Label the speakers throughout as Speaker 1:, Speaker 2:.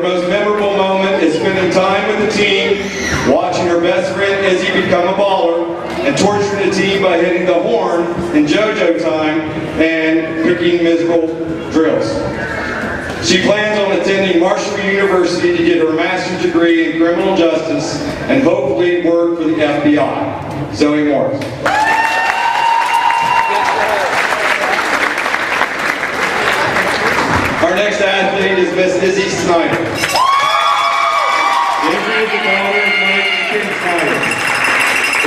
Speaker 1: most memorable moment is spending time with the team, watching her best friend Izzy become a baller, and torturing the team by hitting the horn in JoJo time and picking miserable drills. She plans on attending Marshall University to get her master's degree in criminal justice and hopefully work for the FBI. Zoe Morris. Our next athlete is Miss Izzy Snyder. Izzy is the daughter of Mike and Kim Snyder.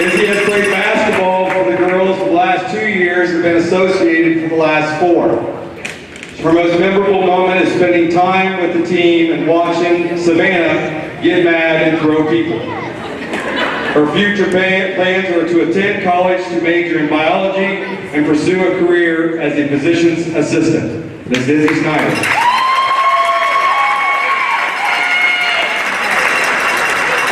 Speaker 1: Izzy has played basketball for the girls for the last 2 years and been associated for the last 4. Her most memorable moment is spending time with the team and watching Savannah get mad and throw people. Her future plans are to attend college to major in biology and pursue a career as a physician's assistant. Ms. Izzy Snyder.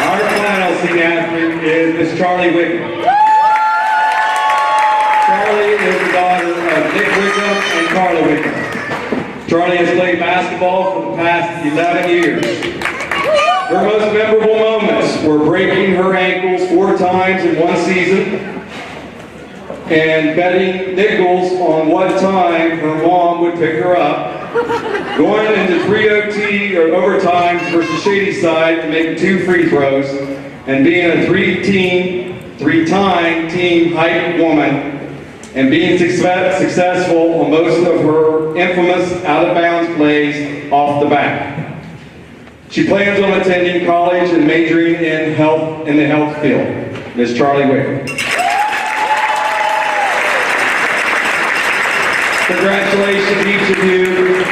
Speaker 1: Our final senior athlete is Miss Charlie Wickham. Charlie is the daughter of Nick Wickham and Carla Wickham. Charlie has played basketball for the past 11 years. Her most memorable moments were breaking her ankles 4 times in one season and betting nickels on what time her mom would pick her up, going into 3 OT or overtimes versus Shadyside to make 2 free throws, and being a 3-time team hype woman, and being successful on most of her infamous out-of-bounds plays off the back. She plans on attending college and majoring in the health field. Ms. Charlie Wickham. Congratulations, each of you.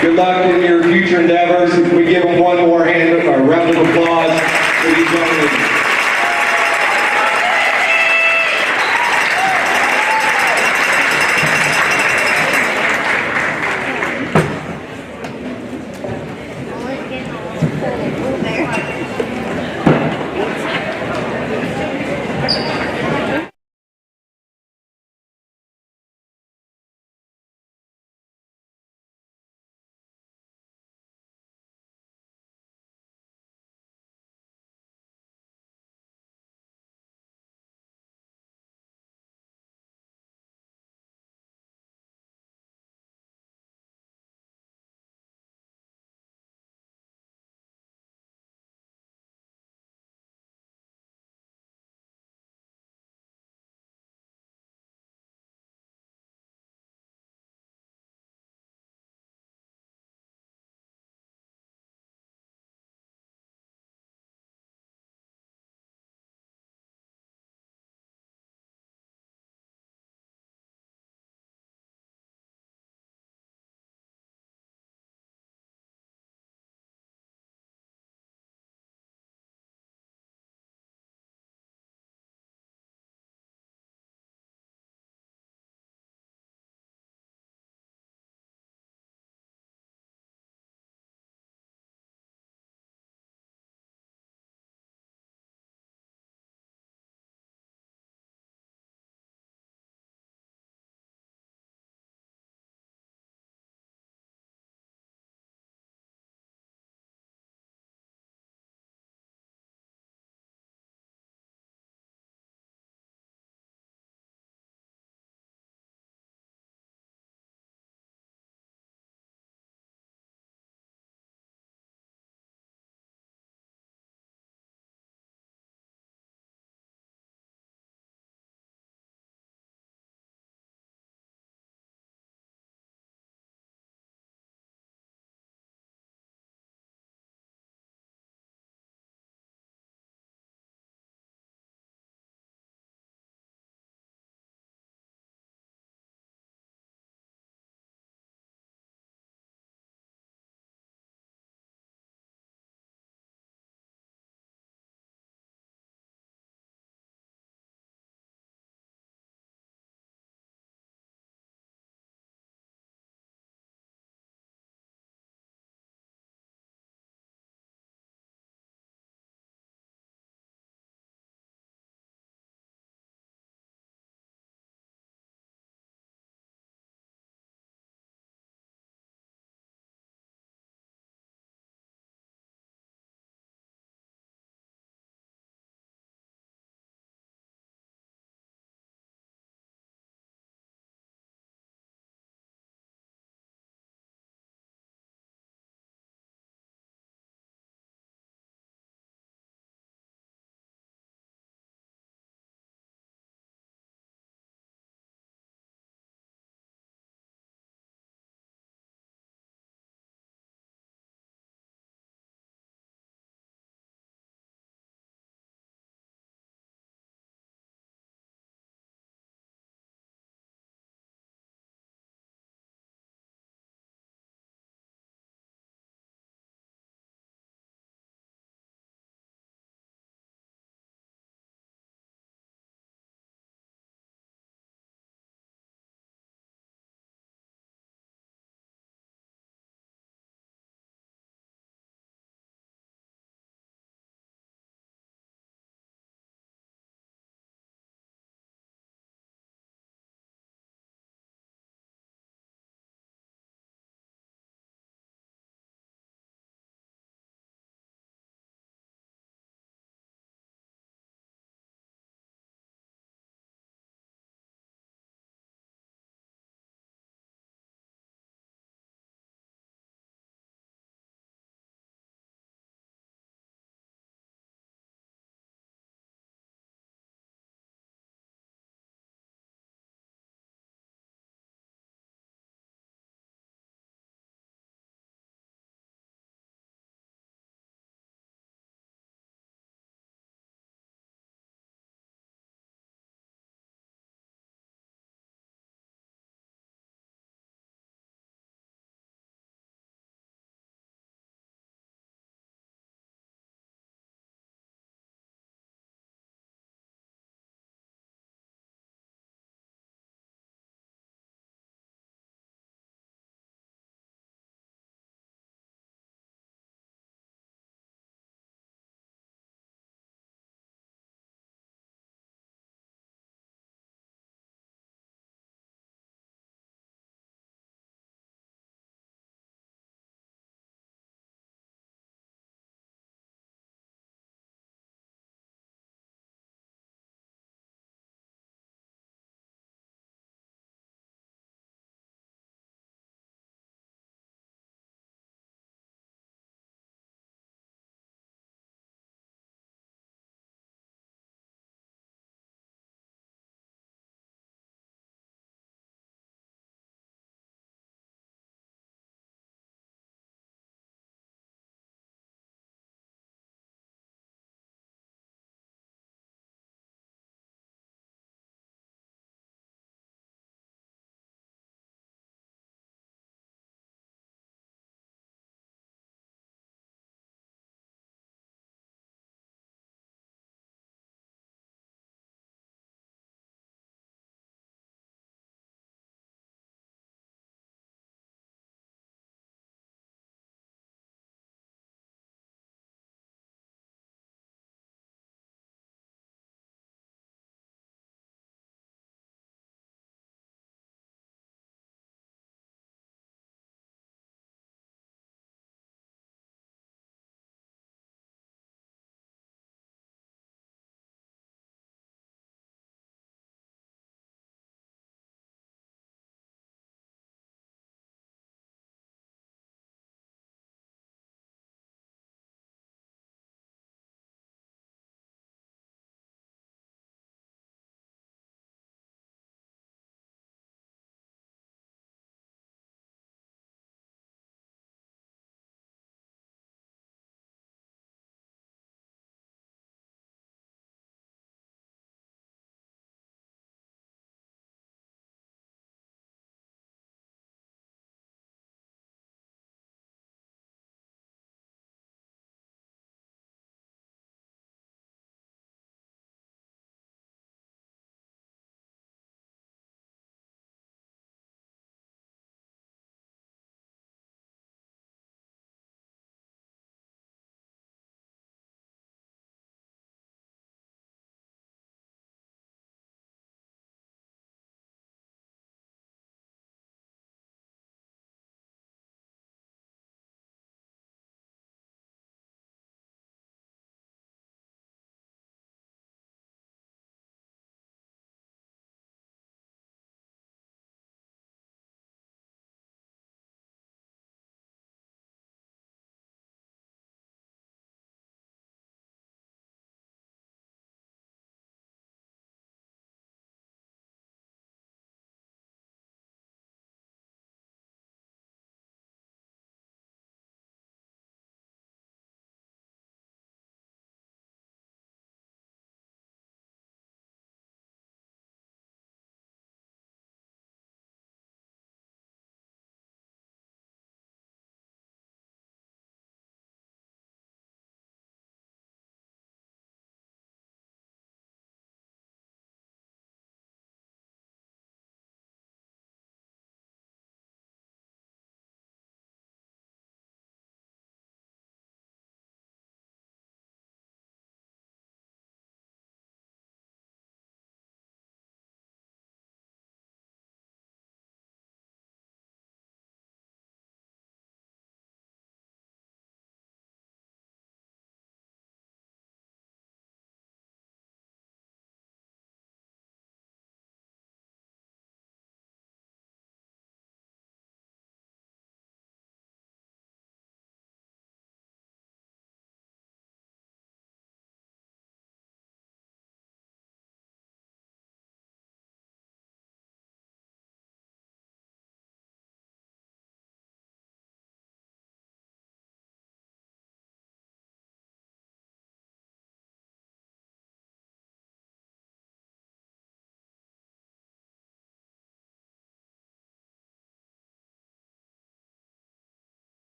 Speaker 1: Good luck in your future endeavors. If we give them one more hand, or round of applause for these young ladies.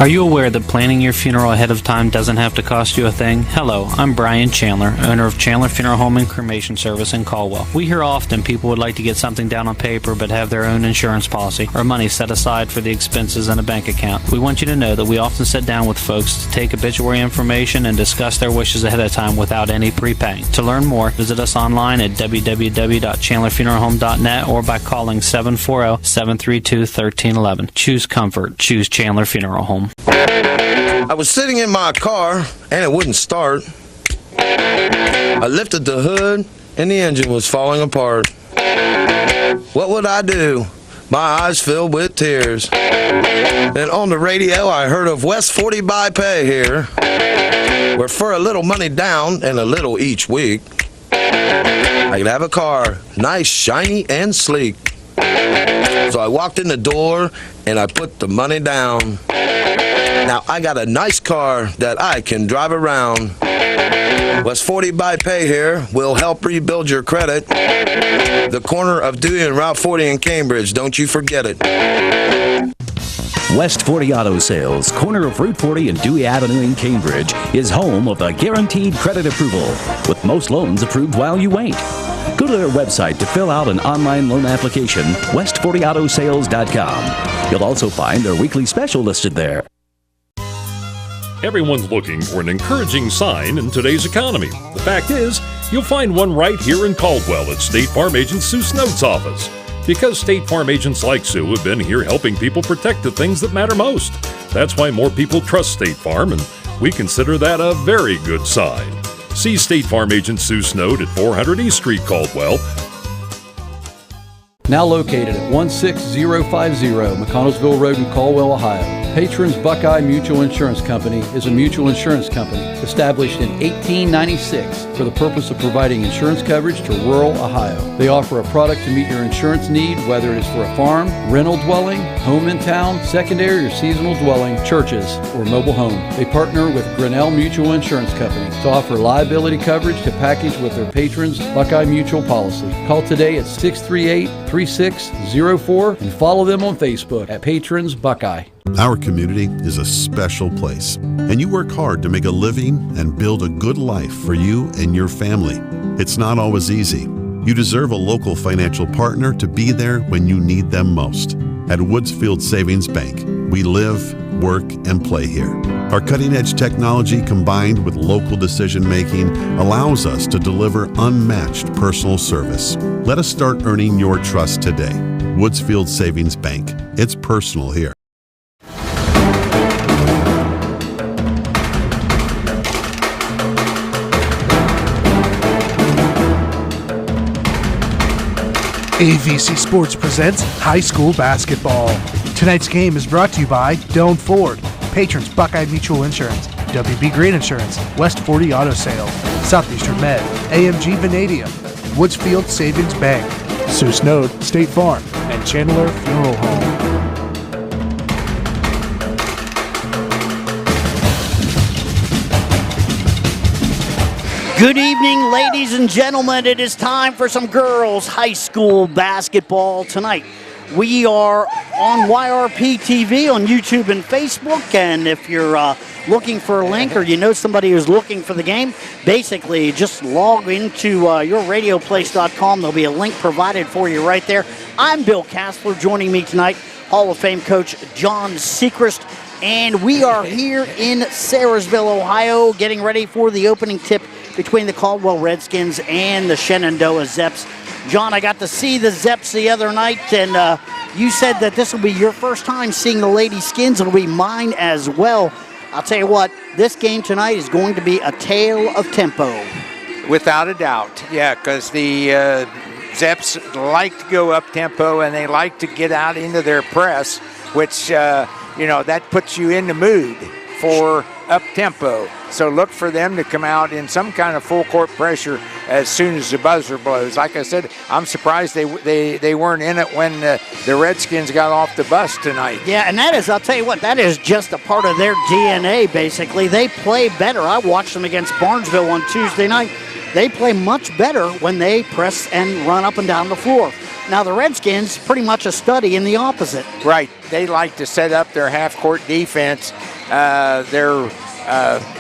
Speaker 2: Are you aware that planning your funeral ahead of time doesn't have to cost you a thing? Hello, I'm Brian Chandler, owner of Chandler Funeral Home and Cremation Service in Caldwell. We hear often people would like to get something down on paper but have their own insurance policy or money set aside for the expenses in a bank account. We want you to know that we often sit down with folks to take obituary information and discuss their wishes ahead of time without any prepaying. To learn more, visit us online at www.chandlerfuneralhome.net or by calling 740-732-1311. Choose comfort. Choose Chandler Funeral Home.
Speaker 3: I was sitting in my car and it wouldn't start. I lifted the hood and the engine was falling apart. What would I do? My eyes filled with tears. Then on the radio I heard of West 40 by Pay here, where for a little money down and a little each week, I could have a car, nice, shiny, and sleek. So I walked in the door and I put the money down. Now I got a nice car that I can drive around. West 40 by Pay here will help rebuild your credit. The corner of Dewey and Route 40 in Cambridge, don't you forget it.
Speaker 4: West 40 Auto Sales, corner of Route 40 and Dewey Avenue in Cambridge, is home of the guaranteed credit approval, with most loans approved while you wait. Go to their website to fill out an online loan application, west40autosales.com. You'll also find their weekly special listed there.
Speaker 5: Everyone's looking for an encouraging sign in today's economy. The fact is, you'll find one right here in Caldwell at State Farm Agent Sue Snode's office. Because State Farm agents like Sue have been here helping people protect the things that matter most. That's why more people trust State Farm, and we consider that a very good sign. See State Farm Agent Sue Snode at 400 East Street, Caldwell.
Speaker 6: Now located at 16050 McConnellsville Road in Caldwell, Ohio. Patrons Buckeye Mutual Insurance Company is a mutual insurance company established in 1896 for the purpose of providing insurance coverage to rural Ohio. They offer a product to meet your insurance need, whether it is for a farm, rental dwelling, home in town, secondary or seasonal dwelling, churches, or mobile home. They partner with Grinnell Mutual Insurance Company to offer liability coverage to package with their patrons Buckeye Mutual policy. Call today at 638-3604 and follow them on Facebook at Patrons Buckeye.
Speaker 7: Our community is a special place, and you work hard to make a living and build a good life for you and your family. It's not always easy. You deserve a local financial partner to be there when you need them most. At Woodsfield Savings Bank, we live, work, and play here. Our cutting-edge technology combined with local decision-making allows us to deliver unmatched personal service. Let us start earning your trust today. Woodsfield Savings Bank. It's personal here.
Speaker 8: AVC Sports presents high school basketball. Tonight's game is brought to you by Doan Ford, Patrons Buckeye Mutual Insurance, WB Green Insurance, West 40 Auto Sales, Southeastern Med, AMG Vanadium, Woodsfield Savings Bank, Sue Snode, State Farm, and Chandler Funeral Home.
Speaker 9: Good evening, ladies and gentlemen. It is time for some girls' high school basketball tonight. We are on YRPtv on YouTube and Facebook, and if you're looking for a link or you know somebody who's looking for the game, basically just log into yourradioplace.com. There'll be a link provided for you right there. I'm Bill Cassler. Joining me tonight, Hall of Fame coach John Secrest, and we are here in Sayersville, Ohio, getting ready for the opening tip between the Caldwell Redskins and the Shenandoah Zeps. John, I got to see the Zeps the other night, and you said that this will be your first time seeing the Lady Skins. It'll be mine as well. I'll tell you what, this game tonight is going to be a tale of tempo.
Speaker 10: Without a doubt, yeah, because the Zeps like to go up tempo and they like to get out into their press, which, that puts you in the mood for up tempo. So look for them to come out in some kind of full court pressure as soon as the buzzer blows. Like I said, I'm surprised they weren't in it when the Redskins got off the bus tonight.
Speaker 9: Yeah, and that is, I'll tell you what, that is just a part of their DNA, basically. They play better. I watched them against Barnesville on Tuesday night. They play much better when they press and run up and down the floor. Now, the Redskins, pretty much a study in the opposite.
Speaker 10: Right. They like to set up their half-court defense Their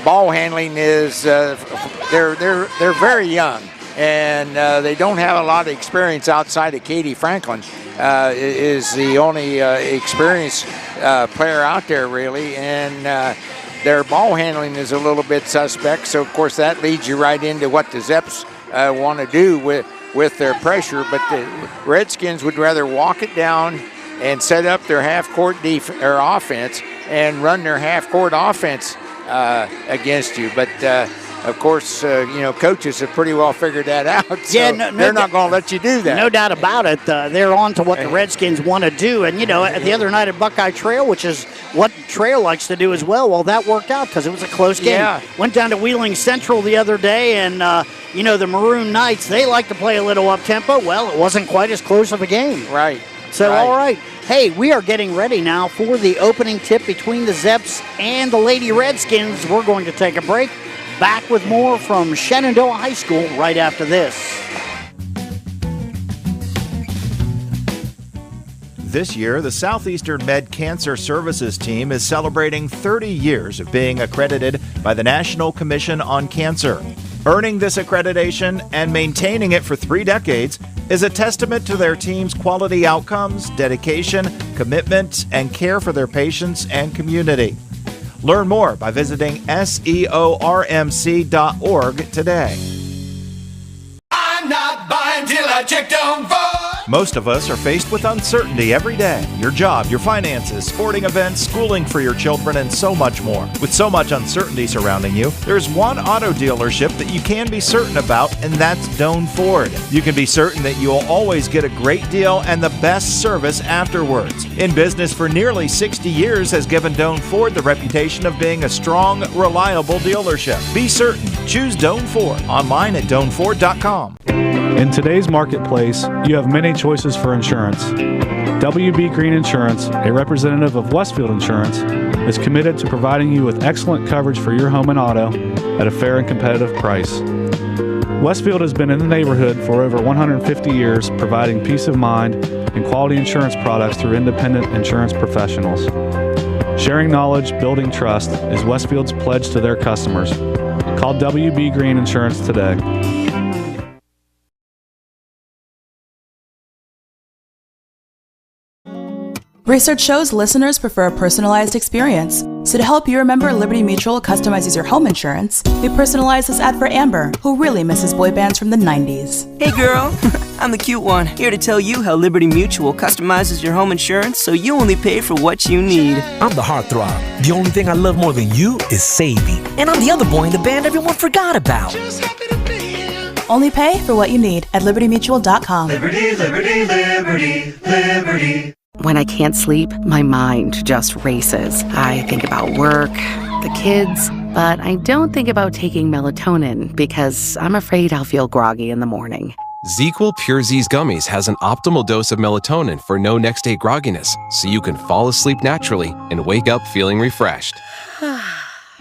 Speaker 10: ball handling is they're very young, and they don't have a lot of experience outside of Katie Franklin. Is the only experienced player out there, really, and their ball handling is a little bit suspect. So, of course, that leads you right into what the Zeps want to do with their pressure. But the Redskins would rather walk it down and set up their half-court offense and run their half-court offense against you. But of course, coaches have pretty well figured that out. So they're not going to let you do that.
Speaker 9: No doubt about it. They're on to what the Redskins want to do. And, the other night at Buckeye Trail, which is what Trail likes to do as well that worked out because it was a close game.
Speaker 10: Yeah.
Speaker 9: Went down to Wheeling Central the other day, and, the Maroon Knights, they like to play a little up-tempo. Well, it wasn't quite as close of a game.
Speaker 10: Right.
Speaker 9: So, all right. Hey, we are getting ready now for the opening tip between the Zeps and the Lady Redskins. We're going to take a break. Back with more from Shenandoah High School right after this.
Speaker 11: This year, the Southeastern Med Cancer Services team is celebrating 30 years of being accredited by the National Commission on Cancer. Earning this accreditation and maintaining it for 3 decades is a testament to their team's quality outcomes, dedication, commitment, and care for their patients and community. Learn more by visiting seormc.org today.
Speaker 12: I'm not buying till I check Down Ford.
Speaker 11: Most of us are faced with uncertainty every day. Your job, your finances, sporting events, schooling for your children, and so much more. With so much uncertainty surrounding you, there's one auto dealership that you can be certain about, and that's Doan Ford. You can be certain that you'll always get a great deal and the best service afterwards. In business for nearly 60 years has given Doan Ford the reputation of being a strong, reliable dealership. Be certain. Choose Doan Ford. Online at doanford.com.
Speaker 13: In today's marketplace, you have many choices for insurance. WB Green Insurance, a representative of Westfield Insurance, is committed to providing you with excellent coverage for your home and auto at a fair and competitive price. Westfield has been in the neighborhood for over 150 years, providing peace of mind and quality insurance products through independent insurance professionals. Sharing knowledge, building trust is Westfield's pledge to their customers. Call WB Green Insurance today.
Speaker 14: Research shows listeners prefer a personalized experience. So to help you remember, Liberty Mutual customizes your home insurance. We personalized this ad for Amber, who really misses boy bands from the 90s.
Speaker 15: Hey girl, I'm the cute one, here to tell you how Liberty Mutual customizes your home insurance so you only pay for what you need.
Speaker 16: I'm the heartthrob. The only thing I love more than you is saving. And I'm the other boy in the band everyone forgot about.
Speaker 14: Only pay for what you need at libertymutual.com.
Speaker 12: Liberty, liberty, liberty, liberty.
Speaker 17: When I can't sleep, my mind just races. I think about work, the kids, but I don't think about taking melatonin because I'm afraid I'll feel groggy in the morning.
Speaker 18: ZzzQuil Pure Z's Gummies has an optimal dose of melatonin for no next-day grogginess, so you can fall asleep naturally and wake up feeling refreshed.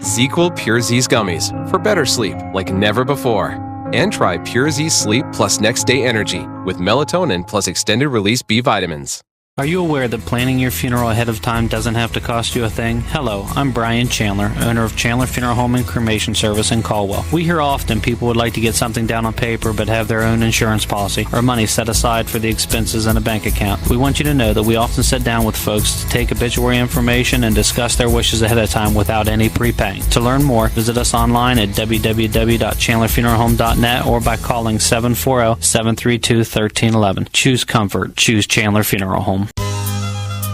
Speaker 18: ZzzQuil Pure Z's Gummies for better sleep like never before. And try Pure Z Sleep plus next-day energy with melatonin plus extended-release B vitamins.
Speaker 2: Are you aware that planning your funeral ahead of time doesn't have to cost you a thing? Hello, I'm Brian Chandler, owner of Chandler Funeral Home and Cremation Service in Caldwell. We hear often people would like to get something down on paper but have their own insurance policy or money set aside for the expenses in a bank account. We want you to know that we often sit down with folks to take obituary information and discuss their wishes ahead of time without any prepaying. To learn more, visit us online at www.chandlerfuneralhome.net or by calling 740-732-1311. Choose comfort. Choose Chandler Funeral Home.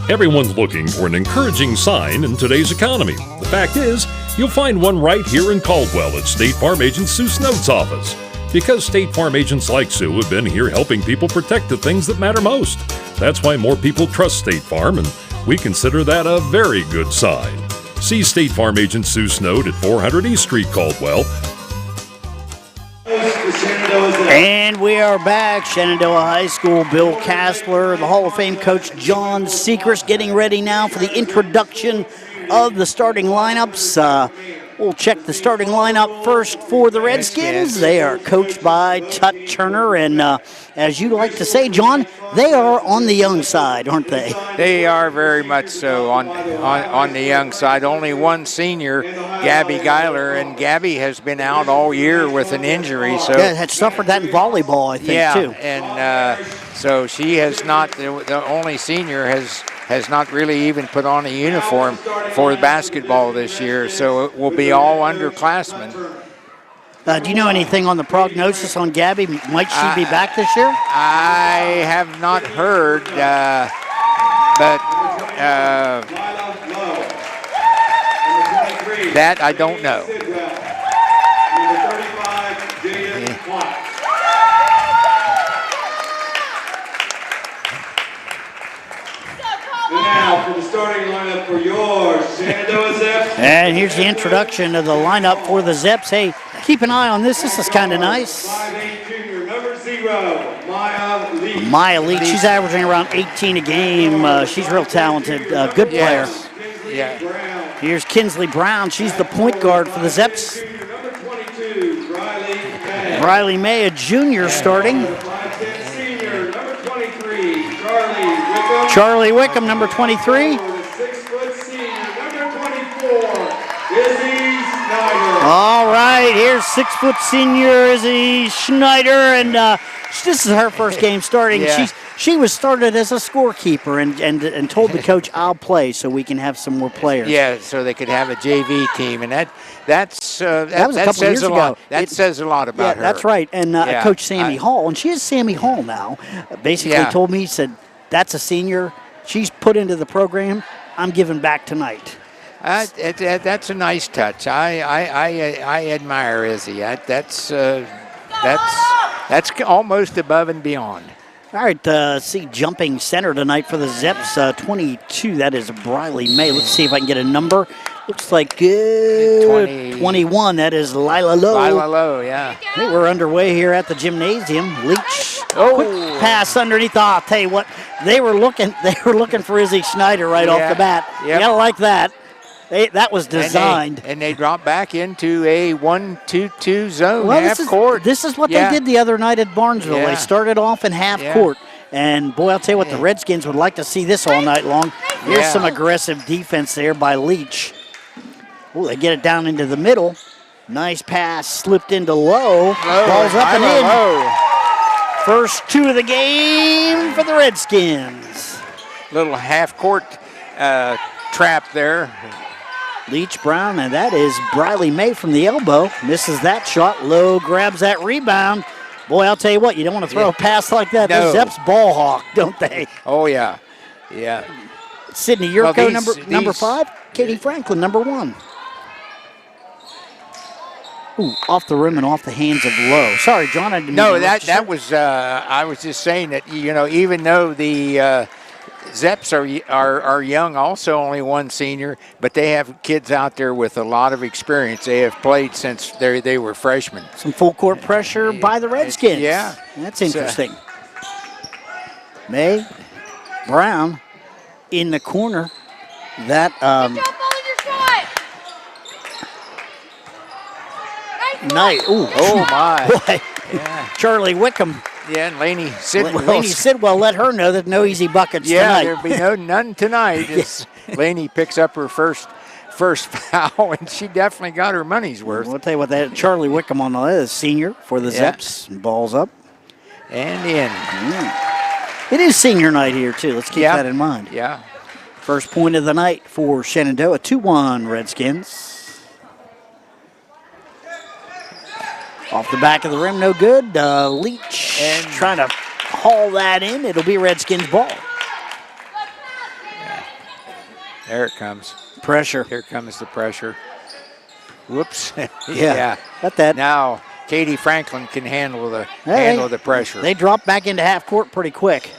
Speaker 5: Everyone's looking for an encouraging sign in today's economy. The fact is, you'll find one right here in Caldwell at State Farm Agent Sue Snode's office. Because State Farm agents like Sue have been here helping people protect the things that matter most. That's why more people trust State Farm, and we consider that a very good sign. See State Farm Agent Sue Snode at 400 East Street, Caldwell.
Speaker 9: And we are back. Shenandoah High School, Bill Cassler, the Hall of Fame coach John Secrest getting ready now for the introduction of the starting lineups. We'll check the starting lineup first for the Redskins. They are coached by Tut Turner, and as you like to say, John, they are on the young side, aren't they?
Speaker 10: They are very much so on the young side. Only one senior, Gabby Geiler, and Gabby has been out all year with an injury. So
Speaker 9: yeah, had suffered that in volleyball, I think, too.
Speaker 10: And so she has not, the only senior has not really even put on a uniform for basketball this year, so it will be all underclassmen.
Speaker 9: Do you know anything on the prognosis on Gabby? Might she be back this year?
Speaker 10: I have not heard, but that I don't know.
Speaker 1: Now for the starting lineup for your Shenandoah Zeps.
Speaker 9: And here's the introduction of the lineup for the Zeps. Hey, keep an eye on this. This is kind of nice.
Speaker 1: 5'8" junior, number 0, Maya Lee.
Speaker 9: Maya Lee, she's averaging around 18 a game. She's real talented, good player.
Speaker 10: Yes. Yeah.
Speaker 9: Here's Kinsley Brown. She's the point guard for the Zeps.
Speaker 1: Number 22,
Speaker 9: Riley May, a junior, starting.
Speaker 1: 5'10" senior, number 23, Charlie Wickham.
Speaker 9: Charlie Wickham, number 23.
Speaker 1: 6-foot senior, number 24, Izzy Snyder.
Speaker 9: All right, here's 6-foot senior Izzy Schneider, and this is her first game starting.
Speaker 10: Yeah.
Speaker 9: She was started as a scorekeeper and told the coach, I'll play so we can have some more players.
Speaker 10: Yeah, so they could have a JV team, and that
Speaker 9: was a couple years ago.
Speaker 10: That says a lot about her.
Speaker 9: That's right, and Coach Sammy Hall, and she is Sammy Hall now, basically told me, he said, that's a senior. She's put into the program. I'm giving back tonight.
Speaker 10: That's a nice touch. I admire Izzy. That's almost above and beyond.
Speaker 9: All right, see jumping center tonight for the Zeps. 22, that is Briley May. Let's see if I can get a number. Looks like 21, that is Lila Lowe.
Speaker 10: Lila Lowe, yeah.
Speaker 9: Hey, we're underway here at the gymnasium. Leach, quick pass underneath. I'll tell you what, they were looking for Izzy Schneider right off the bat.
Speaker 10: Yep.
Speaker 9: You gotta like that. That was designed.
Speaker 10: And they dropped back into a 1-2-2 zone,
Speaker 9: Well,
Speaker 10: half court.
Speaker 9: This is what they did the other night at Barnesville.
Speaker 10: Yeah.
Speaker 9: They started off in half court. And, boy, I'll tell you what, the Redskins would like to see this all night long. Here's some aggressive defense there by Leach. Oh, they get it down into the middle. Nice pass slipped into Lowe. Ball's up and in.
Speaker 10: Low.
Speaker 9: First two of the game for the Redskins.
Speaker 10: Little half court trap there.
Speaker 9: Leach Brown, and that is Briley May from the elbow. Misses that shot. Lowe grabs that rebound. Boy, I'll tell you what, you don't want to throw a pass like that.
Speaker 10: No.
Speaker 9: The Zeps ball hawk, don't they?
Speaker 10: Oh, yeah. Yeah.
Speaker 9: Sydney Yurko, number 5. Katie Franklin, number 1. Ooh, off the rim and off the hands of Lowe. Sorry, John, I didn't mean to
Speaker 10: that was, I was just saying that, even though the Zeps are young, also only one senior, but they have kids out there with a lot of experience. They have played since they were freshmen.
Speaker 9: Some full court pressure by the Redskins.
Speaker 10: Yeah.
Speaker 9: That's interesting. May Brown in the corner. That night. Ooh.
Speaker 10: Oh my.
Speaker 9: Boy.
Speaker 10: Yeah.
Speaker 9: Charlie Wickham.
Speaker 10: Yeah, and Laney Sidwell.
Speaker 9: Laney Sidwell let her know that no easy buckets tonight.
Speaker 10: Yeah, there'll be none tonight. Laney picks up her first foul, and she definitely got her money's worth.
Speaker 9: I'll tell you what, that Charlie Wickham on the senior for the Zeps. Balls up.
Speaker 10: And in.
Speaker 9: It is senior night here, too. Let's keep that in mind.
Speaker 10: Yeah.
Speaker 9: First point of the night for Shenandoah, 2-1 Redskins. Off the back of the rim, no good. Leach and trying to haul that in. It'll be Redskins ball.
Speaker 10: Yeah. There it comes.
Speaker 9: Pressure.
Speaker 10: Here comes the pressure. Whoops.
Speaker 9: Yeah. Got that.
Speaker 10: Now Katie Franklin can handle the pressure.
Speaker 9: They drop back into half court pretty quick.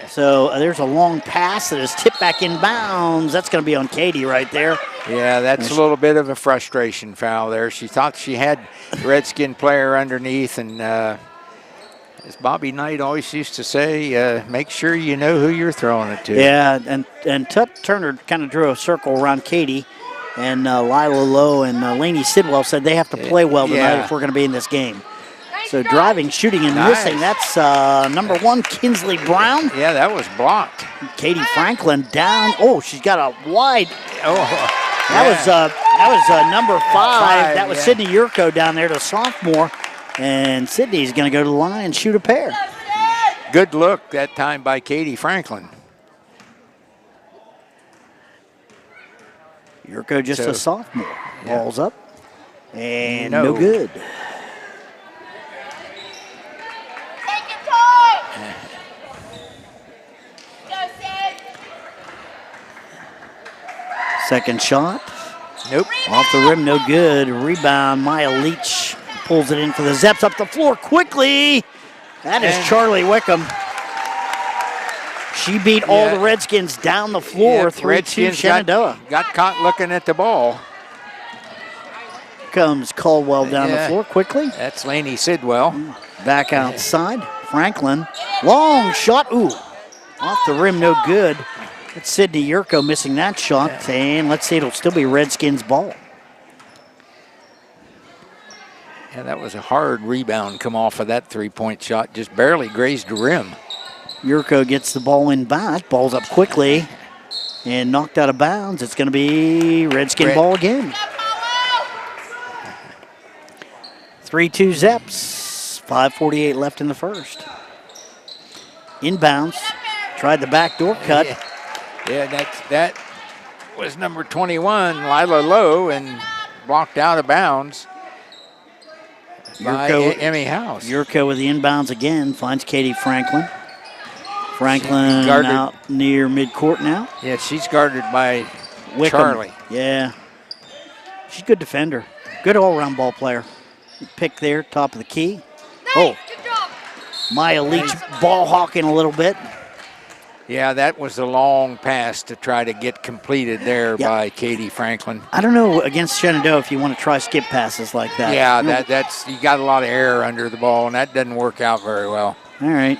Speaker 9: So there's a long pass that is tipped back in bounds. That's going to be on Katie right there.
Speaker 10: Yeah, that's a little bit of a frustration foul there. She thought she had the Redskin player underneath, and as Bobby Knight always used to say, make sure you know who you're throwing it to.
Speaker 9: Yeah, and Tut Turner kind of drew a circle around Katie. And Lila Lowe and Lainey Sidwell said they have to play well tonight
Speaker 10: Yeah.
Speaker 9: if we're going to be in this game. So driving, shooting, and
Speaker 10: Nice.
Speaker 9: missing. That's number 1, Kinsley Brown.
Speaker 10: Yeah, that was blocked.
Speaker 9: Katie Franklin down. Oh, she's got a wide.
Speaker 10: Oh,
Speaker 9: That was number 5. That was
Speaker 10: yeah.
Speaker 9: Sydney Yurko down there, the sophomore. And Sydney's going to go to the line and shoot a pair.
Speaker 10: Good look that time by Katie Franklin.
Speaker 9: Yurko just
Speaker 10: So-
Speaker 9: a sophomore. Ball's up. And
Speaker 10: No.
Speaker 9: no good. Second shot.
Speaker 10: Nope.
Speaker 9: Off the rim, no good. Rebound, Maya Leach pulls it in for the Zeps up the floor quickly. That is Charlie Wickham. She beat all the Redskins down the floor, 3-2
Speaker 10: Redskins
Speaker 9: Shenandoah.
Speaker 10: got caught looking at the ball.
Speaker 9: Comes Caldwell down the floor quickly.
Speaker 10: That's Lainey Sidwell.
Speaker 9: Back outside. Franklin. Long shot. Ooh. Off the rim, no good. It's Sydney Yurko missing that shot. And let's see, it'll still be Redskins ball.
Speaker 10: Yeah, that was a hard rebound come off of that three-point shot. Just barely grazed the rim.
Speaker 9: Yurko gets the ball in back. Ball's up quickly. And knocked out of bounds. It's going to be Redskin ball again. 3-2 Zeps. 5:48 left in the first. Inbounds. Tried the backdoor cut.
Speaker 10: Yeah, that was number 21, Lila Lowe, and blocked out of bounds by Emmy House.
Speaker 9: Yurko with the inbounds again. Finds Katie Franklin. Franklin
Speaker 10: Guarded.
Speaker 9: out near midcourt now.
Speaker 10: Yeah, she's guarded by
Speaker 9: Wickham.
Speaker 10: Charlie.
Speaker 9: Yeah. She's a good defender. Good all-around ball player. Pick there, top of the key. Oh. Maya Leach ball hawking a little bit.
Speaker 10: Yeah, that was a long pass to try to get completed there by Katie Franklin.
Speaker 9: I don't know against Shenandoah if you want to try skip passes like that.
Speaker 10: Yeah, that's you got a lot of air under the ball, and that doesn't work out very well.
Speaker 9: All right.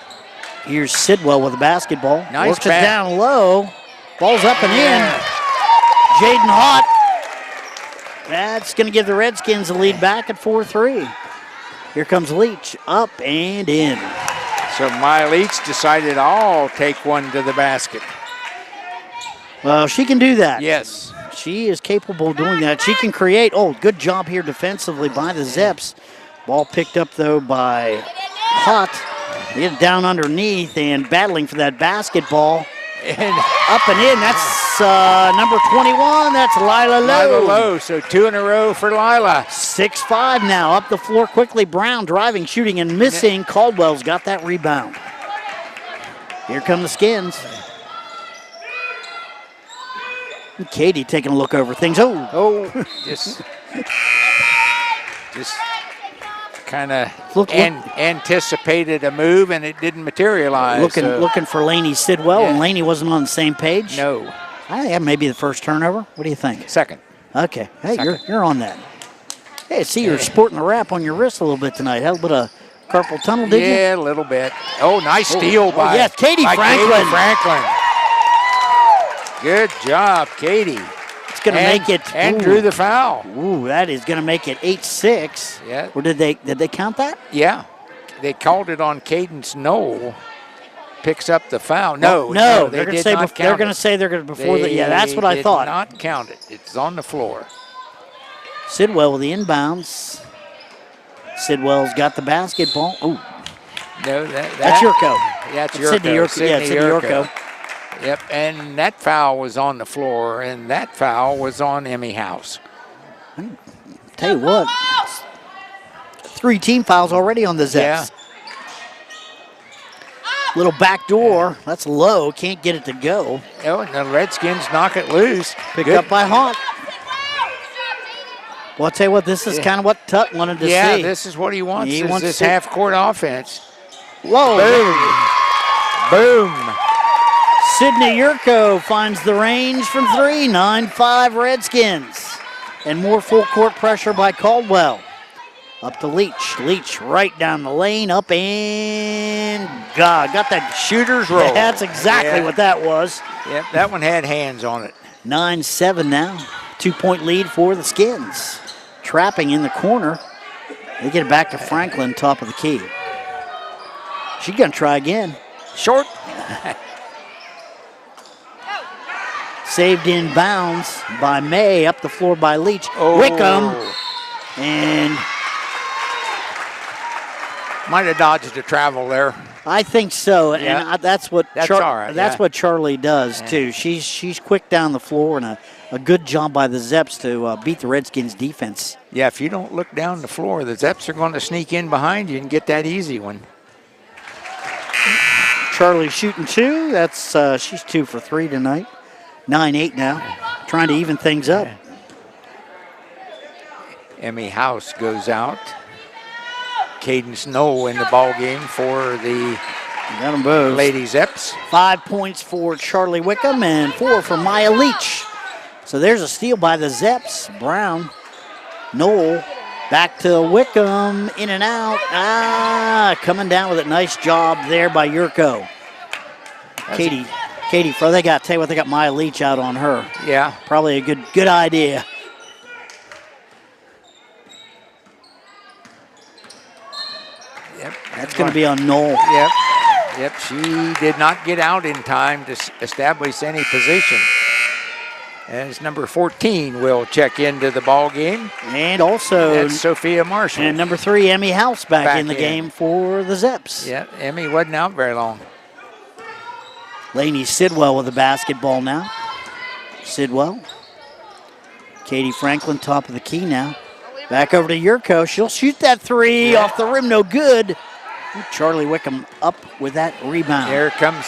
Speaker 9: Here's Sidwell with the basketball.
Speaker 10: Nice
Speaker 9: Works it
Speaker 10: pass.
Speaker 9: down low. Ball's up and in. Jaden Hott. That's going to give the Redskins the lead back at 4-3. Here comes Leach. Up and in.
Speaker 10: So Maya Leach decided I'll take one to the basket.
Speaker 9: Well, she can do that.
Speaker 10: Yes.
Speaker 9: She is capable of doing that. She can create. Oh, good job here defensively by the Zeps. Ball picked up, though, by Hott. They get it down underneath and battling for that basketball.
Speaker 10: And
Speaker 9: up and in. That's number 21. That's Lila Lowe.
Speaker 10: Lila Lowe, so 2 in a row for Lila.
Speaker 9: 6-5 now. Up the floor quickly. Brown driving, shooting, and missing. Caldwell's got that rebound. Here come the Skins. And Katie taking a look over things. Oh.
Speaker 10: just kind of anticipated a move, and it didn't materialize.
Speaker 9: Looking for Lainey Sidwell, and Lainey wasn't on the same page.
Speaker 10: No.
Speaker 9: I think that may be the first turnover. What do you think?
Speaker 10: Second.
Speaker 9: Okay. Hey,
Speaker 10: Second.
Speaker 9: you're on that. Hey, I see you're sporting the wrap on your wrist a little bit tonight. Had a bit of carpal tunnel, did you?
Speaker 10: Yeah, a little bit. Oh, nice steal by
Speaker 9: yes, Katie
Speaker 10: by
Speaker 9: Franklin.
Speaker 10: Katie Franklin. Good job, Katie.
Speaker 9: It's going to make it.
Speaker 10: And drew the foul.
Speaker 9: Ooh, that is going to make it 8-6.
Speaker 10: Yeah.
Speaker 9: Or did they count that?
Speaker 10: Yeah. They called it on Cadence Knoll. Picks up the foul.
Speaker 9: No,
Speaker 10: they
Speaker 9: they're going to
Speaker 10: did
Speaker 9: say
Speaker 10: not
Speaker 9: they're
Speaker 10: count
Speaker 9: going to
Speaker 10: it.
Speaker 9: say they're going to before the. Yeah, that's what I thought.
Speaker 10: They did not count it. It's on the floor.
Speaker 9: Sidwell with the inbounds. Sidwell's got the basketball. Ooh.
Speaker 10: No,
Speaker 9: That's Yurko.
Speaker 10: That's
Speaker 9: That's
Speaker 10: Yurko.
Speaker 9: Sydney Yurko. Yeah, Sydney Yurko.
Speaker 10: Yep, and that foul was on the floor, and that foul was on Emmy House.
Speaker 9: Tell you what, 3 team fouls already on the Zeps.
Speaker 10: Yeah.
Speaker 9: Little back door. That's low. Can't get it to go.
Speaker 10: Oh, and the Redskins knock it loose.
Speaker 9: Picked up by Haunt. Well, I'll tell you what, this is kind of what Tut wanted to see.
Speaker 10: Yeah, this is what he wants.
Speaker 9: He
Speaker 10: is
Speaker 9: wants
Speaker 10: this
Speaker 9: to-
Speaker 10: half-court offense.
Speaker 9: Whoa.
Speaker 10: Boom.
Speaker 9: Sydney Yurko finds the range from 3. 9-5 Redskins. And more full court pressure by Caldwell. Up to Leach. Leach right down the lane. Up and got that
Speaker 10: shooter's roll.
Speaker 9: That's exactly what that was.
Speaker 10: Yep, that one had hands on it.
Speaker 9: 9-7 now. 2-point lead for the Skins. Trapping in the corner. They get it back to Franklin, top of the key. She's going to try again.
Speaker 10: Short.
Speaker 9: Saved in bounds by May, up the floor by Leach.
Speaker 10: Oh.
Speaker 9: Wickham. And
Speaker 10: might have dodged the travel there.
Speaker 9: I think so,
Speaker 10: Yeah.
Speaker 9: and that's what
Speaker 10: That's all right,
Speaker 9: that's
Speaker 10: yeah.
Speaker 9: what Charlie does too. She's quick down the floor, and a good job by the Zeps to beat the Redskins defense.
Speaker 10: Yeah, if you don't look down the floor, the Zeps are going to sneak in behind you and get that easy one.
Speaker 9: Charlie shooting 2. That's she's 2 for 3 tonight. 9-8 now, trying to even things up.
Speaker 10: Emmy House goes out. Caden Snow in the ball game for the
Speaker 9: Got them both.
Speaker 10: Lady Zeps.
Speaker 9: 5 points for Charlie Wickham and 4 for Maya Leach. So there's a steal by the Zeps. Brown, Noel, back to Wickham, in and out. Coming down with it. Nice job there by Yurko. Katie Fro, they got Maya Leach out on her.
Speaker 10: Yeah.
Speaker 9: Probably a good idea.
Speaker 10: Yep.
Speaker 9: That's going to be on Noel.
Speaker 10: Yep, she did not get out in time to establish any position. As number 14 will check into the ball game.
Speaker 9: And also
Speaker 10: that's Sophia Marshall.
Speaker 9: And number 3, Emmy House back in the game for the Zeps.
Speaker 10: Yeah, Emmy wasn't out very long.
Speaker 9: Lainey Sidwell with the basketball now. Sidwell. Katie Franklin, top of the key now. Back over to Yurko. She'll shoot that 3 off the rim, no good. Charlie Wickham up with that rebound.
Speaker 10: There it comes.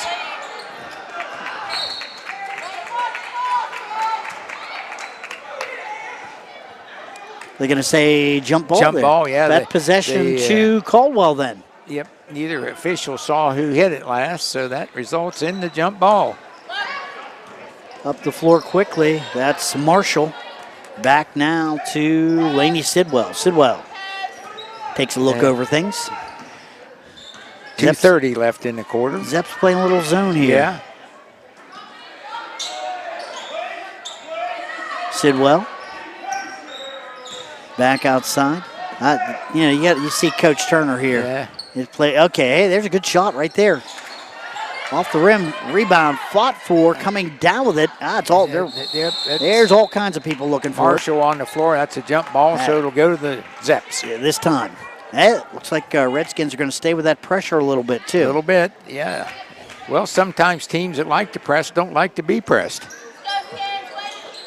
Speaker 9: They're going to say jump ball.
Speaker 10: Jump ball, yeah.
Speaker 9: That possession to Caldwell then.
Speaker 10: Yep, neither official saw who hit it last, so that results in the jump ball.
Speaker 9: Up the floor quickly. That's Marshall. Back now to Lainey Sidwell. Sidwell takes a look over things.
Speaker 10: 2:30 left in the quarter.
Speaker 9: Zeps playing a little zone here.
Speaker 10: Yeah.
Speaker 9: Sidwell. Back outside. You see Coach Turner here.
Speaker 10: Yeah.
Speaker 9: Okay, hey, there's a good shot right there. Off the rim, rebound, fought for, coming down with it. It's all there. There's all kinds of people looking for
Speaker 10: Marshall on the floor. That's a jump ball, so it'll go to the Zeps.
Speaker 9: Yeah, this time. It looks like Redskins are going to stay with that pressure a little bit, too.
Speaker 10: A little bit, yeah. Well, sometimes teams that like to press don't like to be pressed.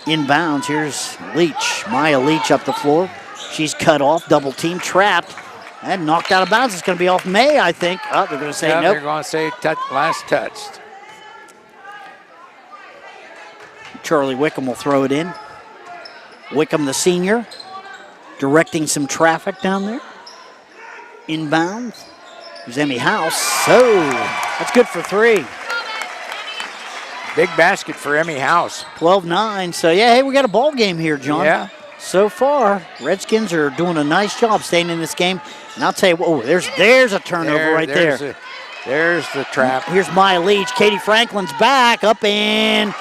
Speaker 9: Inbounds, here's Leach. Maya Leach up the floor. She's cut off, double team, trapped. And knocked out of bounds. It's going to be off May, I think. They're going to say nope.
Speaker 10: They're going to say last touched.
Speaker 9: Charlie Wickham will throw it in. Wickham, the senior, directing some traffic down there. Inbound. There's Emmy House. So that's good for 3.
Speaker 10: Big basket for Emmy House.
Speaker 9: 12-9. So, yeah, hey, we got a ball game here, John.
Speaker 10: Yeah.
Speaker 9: So far, Redskins are doing a nice job staying in this game. And I'll tell you, there's a turnover right there.
Speaker 10: There's the trap.
Speaker 9: Here's Maya Leach. Katie Franklin's back up and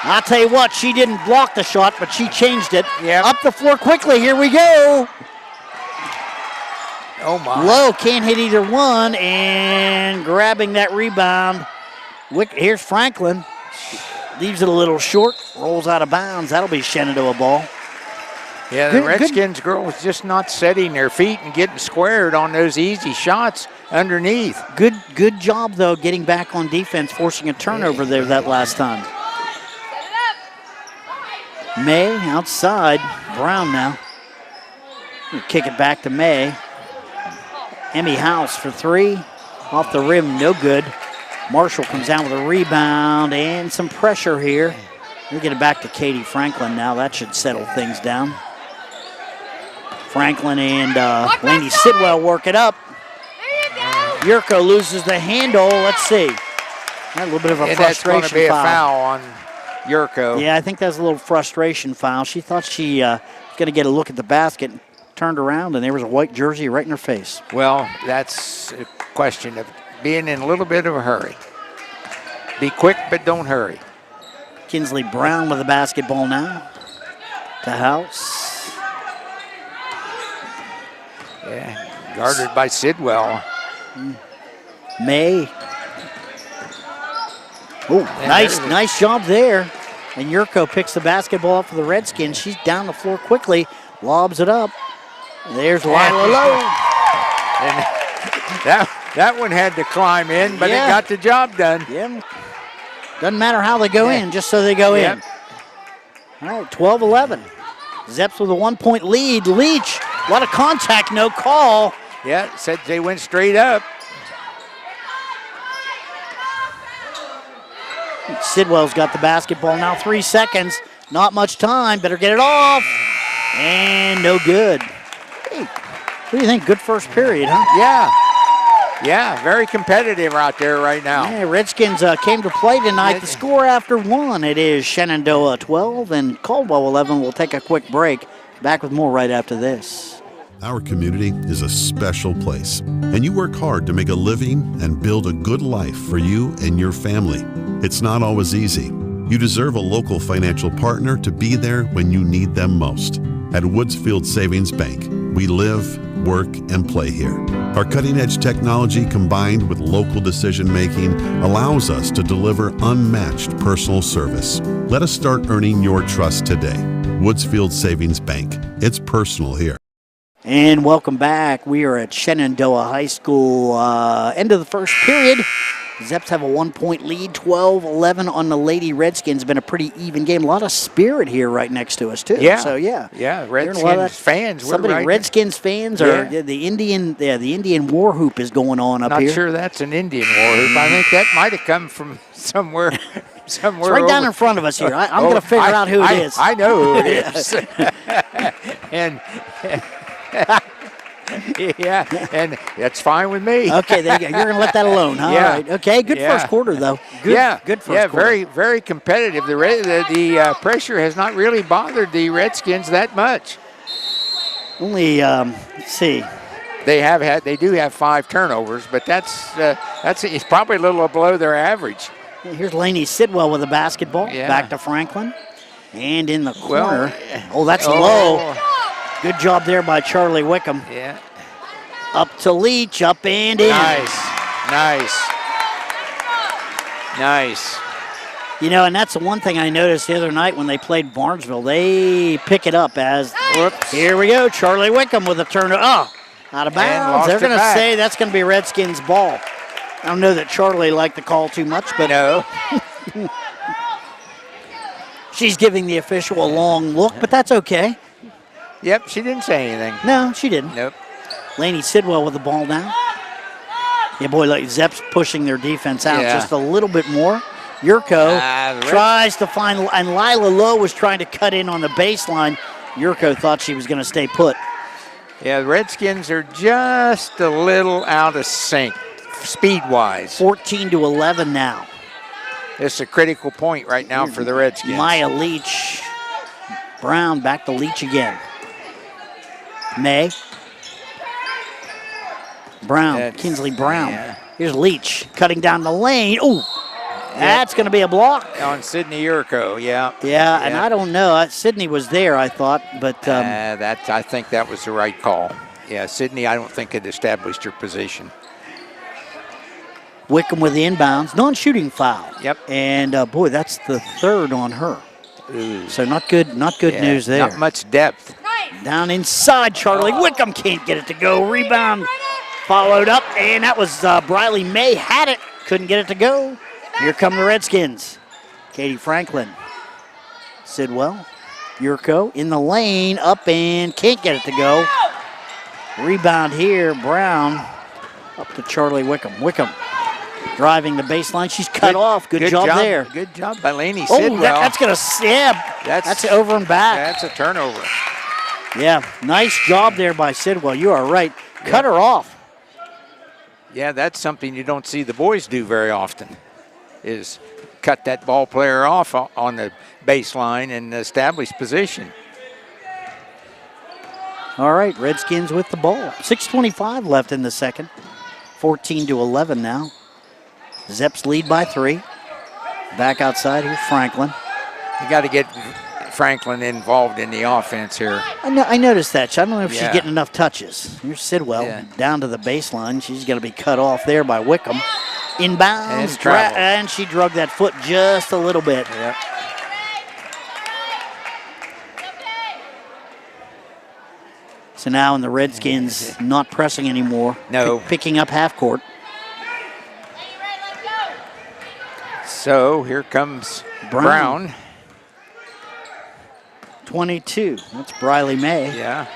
Speaker 9: I'll tell you what, she didn't block the shot, but she changed it.
Speaker 10: Yep.
Speaker 9: Up the floor quickly. Here we go.
Speaker 10: Oh, my.
Speaker 9: Low, can't hit either one, and grabbing that rebound. Here's Franklin. Leaves it a little short, rolls out of bounds. That'll be Shenandoah ball.
Speaker 10: Yeah, the Redskins girls just not setting their feet and getting squared on those easy shots underneath.
Speaker 9: Good job, though, getting back on defense, forcing a turnover there that last time. May outside. Brown now. Kick it back to May. Emmy House for 3. Off the rim, no good. Marshall comes down with a rebound and some pressure here. We'll get it back to Katie Franklin now. That should settle things down. Franklin and Lainey Sidwell work it up. Yurko loses the handle. Let's see. A little bit of a frustration
Speaker 10: that's going to be
Speaker 9: foul.
Speaker 10: A foul on Yurko.
Speaker 9: Yeah, I think that's a little frustration foul. She thought she was going to get a look at the basket, turned around, and there was a white jersey right in her face.
Speaker 10: Well, that's a question of being in a little bit of a hurry. Be quick, but don't hurry.
Speaker 9: Kinsley Brown with the basketball now. to House.
Speaker 10: Yeah, guarded by Sidwell.
Speaker 9: May. Oh, nice job there. And Yurko picks the basketball up for the Redskins. She's down the floor quickly, lobs it up. There's Lila Lowe.
Speaker 10: And that one had to climb in, but it got the job done.
Speaker 9: Yeah. Doesn't matter how they go in, just so they go in. All right, 12-11. Zeps with a 1-point lead. Leach, a lot of contact, no call.
Speaker 10: Yeah, said they went straight up.
Speaker 9: Sidwell's got the basketball now, 3 seconds. Not much time, better get it off. And no good. Hey, what do you think? Good first period, huh?
Speaker 10: Yeah, very competitive out there right now.
Speaker 9: Yeah, Redskins came to play tonight. The score after 1, it is Shenandoah 12 and Caldwell 11. We'll take a quick break. Back with more right after this.
Speaker 7: Our community is a special place, and you work hard to make a living and build a good life for you and your family. It's not always easy. You deserve a local financial partner to be there when you need them most. At Woodsfield Savings Bank, we live, work, and play here. Our cutting-edge technology combined with local decision-making allows us to deliver unmatched personal service. Let us start earning your trust today. Woodsfield Savings Bank. It's personal here.
Speaker 9: And welcome back. We are at Shenandoah High School. End of the first period. Zeps have a 1-point lead, 12-11 on the Lady Redskins. Been a pretty even game. A lot of spirit here right next to us, too.
Speaker 10: Yeah.
Speaker 9: So, yeah.
Speaker 10: Yeah, Redskins fans.
Speaker 9: Redskins fans, or the Indian war hoop is going on up here.
Speaker 10: Not sure that's an Indian war hoop. I think that might have come from somewhere.
Speaker 9: It's right down in front of us here. I'm going to figure out who it is.
Speaker 10: I know who it is. and and that's fine with me.
Speaker 9: Okay, there you go. You're going to let that alone, huh?
Speaker 10: Yeah.
Speaker 9: All right. Okay, good first quarter, though. Good first quarter.
Speaker 10: Very, very competitive. The pressure has not really bothered the Redskins that much.
Speaker 9: Only, let's see.
Speaker 10: They do have 5 turnovers, but it's probably a little below their average.
Speaker 9: Here's Lainey Sidwell with the basketball.
Speaker 10: Yeah.
Speaker 9: Back to Franklin. And in the corner. That's low. Good job there by Charlie Wickham.
Speaker 10: Yeah.
Speaker 9: Up to Leach, up and in.
Speaker 10: Nice.
Speaker 9: You know, and that's the one thing I noticed the other night when they played Barnesville. They pick it up as, here we go, Charlie Wickham with a turnover. Oh, out of bounds. They're going to say that's going to be Redskins ball. I don't know that Charlie liked the call too much, but
Speaker 10: no.
Speaker 9: She's giving the official a long look, but that's okay.
Speaker 10: Yep, she didn't say anything.
Speaker 9: No, she didn't.
Speaker 10: Nope.
Speaker 9: Laney Sidwell with the ball now. Yeah, boy, like Zeps pushing their defense out just a little bit more. Yurko tries to find, and Lila Lowe was trying to cut in on the baseline. Yurko thought she was going to stay put.
Speaker 10: Yeah, the Redskins are just a little out of sync, speed-wise.
Speaker 9: 14-11 now.
Speaker 10: It's a critical point right now for the Redskins.
Speaker 9: Maya Leach. Brown back to Leach again. May. Brown, Kinsley Brown.
Speaker 10: Yeah.
Speaker 9: Here's Leach cutting down the lane. Ooh, that's going to be a block.
Speaker 10: On Sydney Yurko,
Speaker 9: Yeah, and I don't know. Sydney was there, I thought, but...
Speaker 10: I think that was the right call. Yeah, Sydney, I don't think had established her position.
Speaker 9: Wickham with the inbounds. Non-shooting foul.
Speaker 10: Yep.
Speaker 9: And, boy, that's the third on her.
Speaker 10: Ooh.
Speaker 9: So not good news there.
Speaker 10: Not much depth.
Speaker 9: Down inside, Charlie Wickham can't get it to go. Rebound followed up, and that was Briley May had it. Couldn't get it to go. Here come the Redskins. Katie Franklin. Sidwell. Yurko in the lane, up and can't get it to go. Rebound here, Brown. Up to Charlie Wickham. Wickham driving the baseline. She's cut off. Good job there.
Speaker 10: Good job by Laney Sidwell.
Speaker 9: That's going to, that's over and back.
Speaker 10: That's a turnover.
Speaker 9: Yeah, nice job there by Sidwell. You are right. Cut her off.
Speaker 10: Yeah, that's something you don't see the boys do very often, is cut that ball player off on the baseline and establish position.
Speaker 9: All right, Redskins with the ball. 6:25 left in the second. 14-11 now. Zeps lead by 3. Back outside, here's Franklin.
Speaker 10: You got to get Franklin involved in the offense here.
Speaker 9: I noticed that. I don't know if she's
Speaker 10: Yeah.
Speaker 9: getting enough touches. Here's Sidwell down to the baseline. She's going to be cut off there by Wickham. Inbounds, and she drug that foot just a little bit.
Speaker 10: Yeah.
Speaker 9: So now in the Redskins not pressing anymore.
Speaker 10: No.
Speaker 9: Picking up half court.
Speaker 10: So here comes Brown.
Speaker 9: 22. That's Briley May.
Speaker 10: Yeah.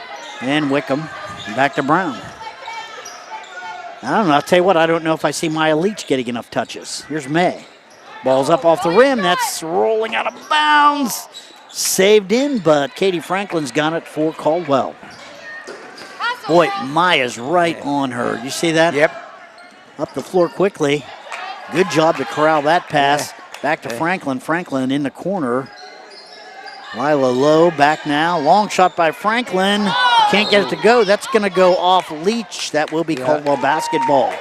Speaker 9: And Wickham. Back to Brown. I don't know. I'll tell you what. I don't know if I see Maya Leach getting enough touches. Here's May. Ball's up off the rim. That's rolling out of bounds. Saved in, but Katie Franklin's got it for Caldwell. Boy, Maya's right on her. You see that?
Speaker 10: Yep.
Speaker 9: Up the floor quickly. Good job to corral that pass. Back to Franklin. Franklin in the corner. Lila Lowe back now. Long shot by Franklin. Can't get it to go. That's going to go off Leach. That will be Caldwell basketball.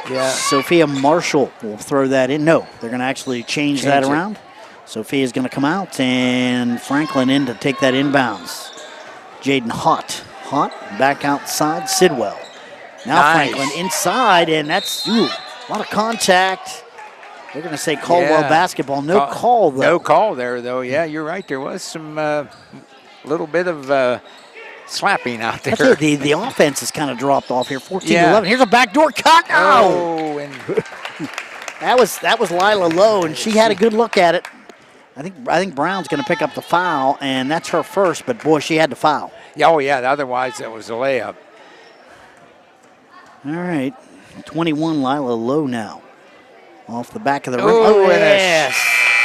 Speaker 10: Yeah.
Speaker 9: Sophia Marshall will throw that in. No, they're going to actually change that around. Sophia's going to come out and Franklin in to take that inbounds. Jaden Hott back outside. Sidwell. Now Franklin inside, and that's a lot of contact. They're going to say Caldwell basketball. No call, though.
Speaker 10: No call there, though. Yeah, you're right. There was some little bit of slapping out there.
Speaker 9: That's it. The offense has kind of dropped off here. 14-11. Here's a backdoor cut.
Speaker 10: Oh, and
Speaker 9: that was Lila Lowe, and she had a good look at it. I think Brown's going to pick up the foul, and that's her first. But boy, she had to foul.
Speaker 10: Oh yeah. Otherwise, that was a layup.
Speaker 9: All right, 21 Lila Lowe now. Off the back of the rim.
Speaker 10: Oh, yes.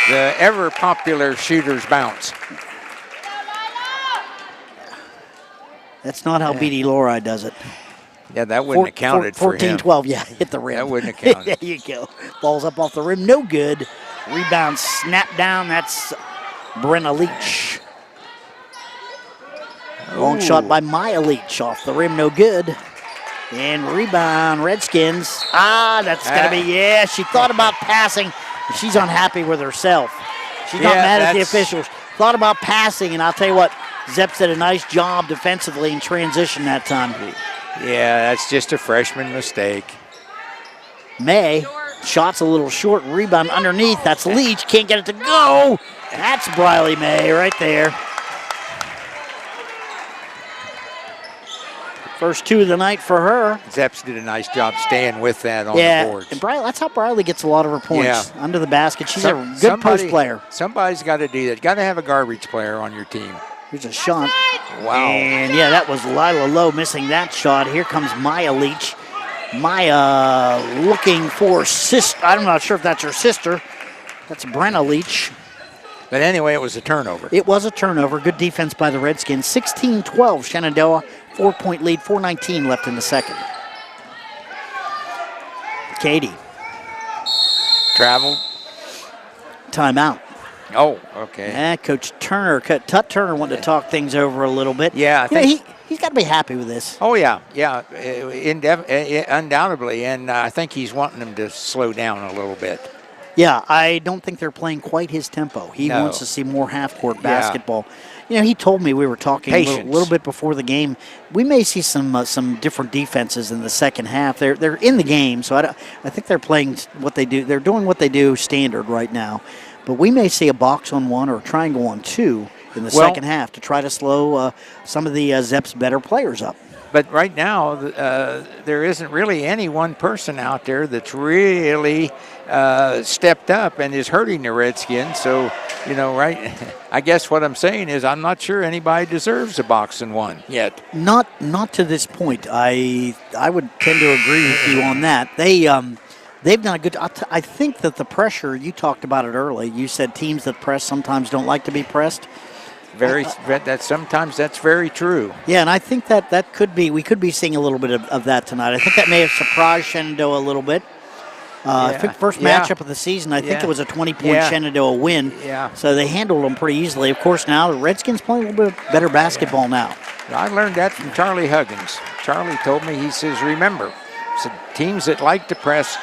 Speaker 10: The ever popular shooter's bounce.
Speaker 9: That's not how BD Lori does it.
Speaker 10: Yeah, that wouldn't have counted for him.
Speaker 9: 14-12, yeah, hit the rim.
Speaker 10: That wouldn't have counted.
Speaker 9: There you go. Ball's up off the rim, no good. Rebound, snap down, that's Brenna Leach. Long shot by Maya Leach, off the rim, no good. And rebound, Redskins. That's going to be, she thought about passing. She's unhappy with herself. She's not mad at the officials. Thought about passing, and I'll tell you what, Zeps did a nice job defensively in transition that time.
Speaker 10: Yeah, that's just a freshman mistake.
Speaker 9: May, shot's a little short, rebound underneath. That's Leach, can't get it to go. That's Briley May right there. First two of the night for her.
Speaker 10: Zeps did a nice job staying with that on the boards.
Speaker 9: And that's how Briley gets a lot of her points, under the basket. She's a good post player.
Speaker 10: Somebody's got to do that. Got to have a garbage player on your team.
Speaker 9: Here's a shot.
Speaker 10: Wow.
Speaker 9: And that was Lila Lowe missing that shot. Here comes Maya Leach. Maya looking for sister. I'm not sure if that's her sister. That's Brenna Leach.
Speaker 10: But anyway, it was a turnover.
Speaker 9: It was a turnover. Good defense by the Redskins. 16-12, Shenandoah. 4-point lead, 4:19 left in the second. Katie.
Speaker 10: Travel.
Speaker 9: Timeout.
Speaker 10: Oh, okay.
Speaker 9: Coach Turner, Tut Turner wanted to talk things over a little bit.
Speaker 10: Yeah, I think
Speaker 9: he's got to be happy with this.
Speaker 10: Oh, yeah, undoubtedly. And I think he's wanting them to slow down a little bit.
Speaker 9: Yeah, I don't think they're playing quite his tempo. He wants to see more half-court basketball. He told me, we were talking a little bit before the game, we may see some different defenses in the second half. They're in the game, so I think they're playing what they do. They're doing what they do standard right now. But we may see a box on one or a triangle on two in the second half to try to slow some of the Zeps better players up.
Speaker 10: But right now, there isn't really any one person out there that's really stepped up and is hurting the Redskins. So, I guess what I'm saying is I'm not sure anybody deserves a box and one yet.
Speaker 9: Not to this point. I would tend to agree with you on that. They've done a good. I think that the pressure, you talked about it early. You said teams that press sometimes don't like to be pressed.
Speaker 10: Sometimes that's very true.
Speaker 9: Yeah, and I think that could be. We could be seeing a little bit of that tonight. I think that may have surprised Shenandoah a little bit. I think first matchup of the season, I think it was a 20-point Shenandoah win.
Speaker 10: Yeah.
Speaker 9: So they handled them pretty easily. Of course, now the Redskins playing a little bit better basketball now.
Speaker 10: I learned that from Charlie Huggins. Charlie told me, he says, remember, teams that like to press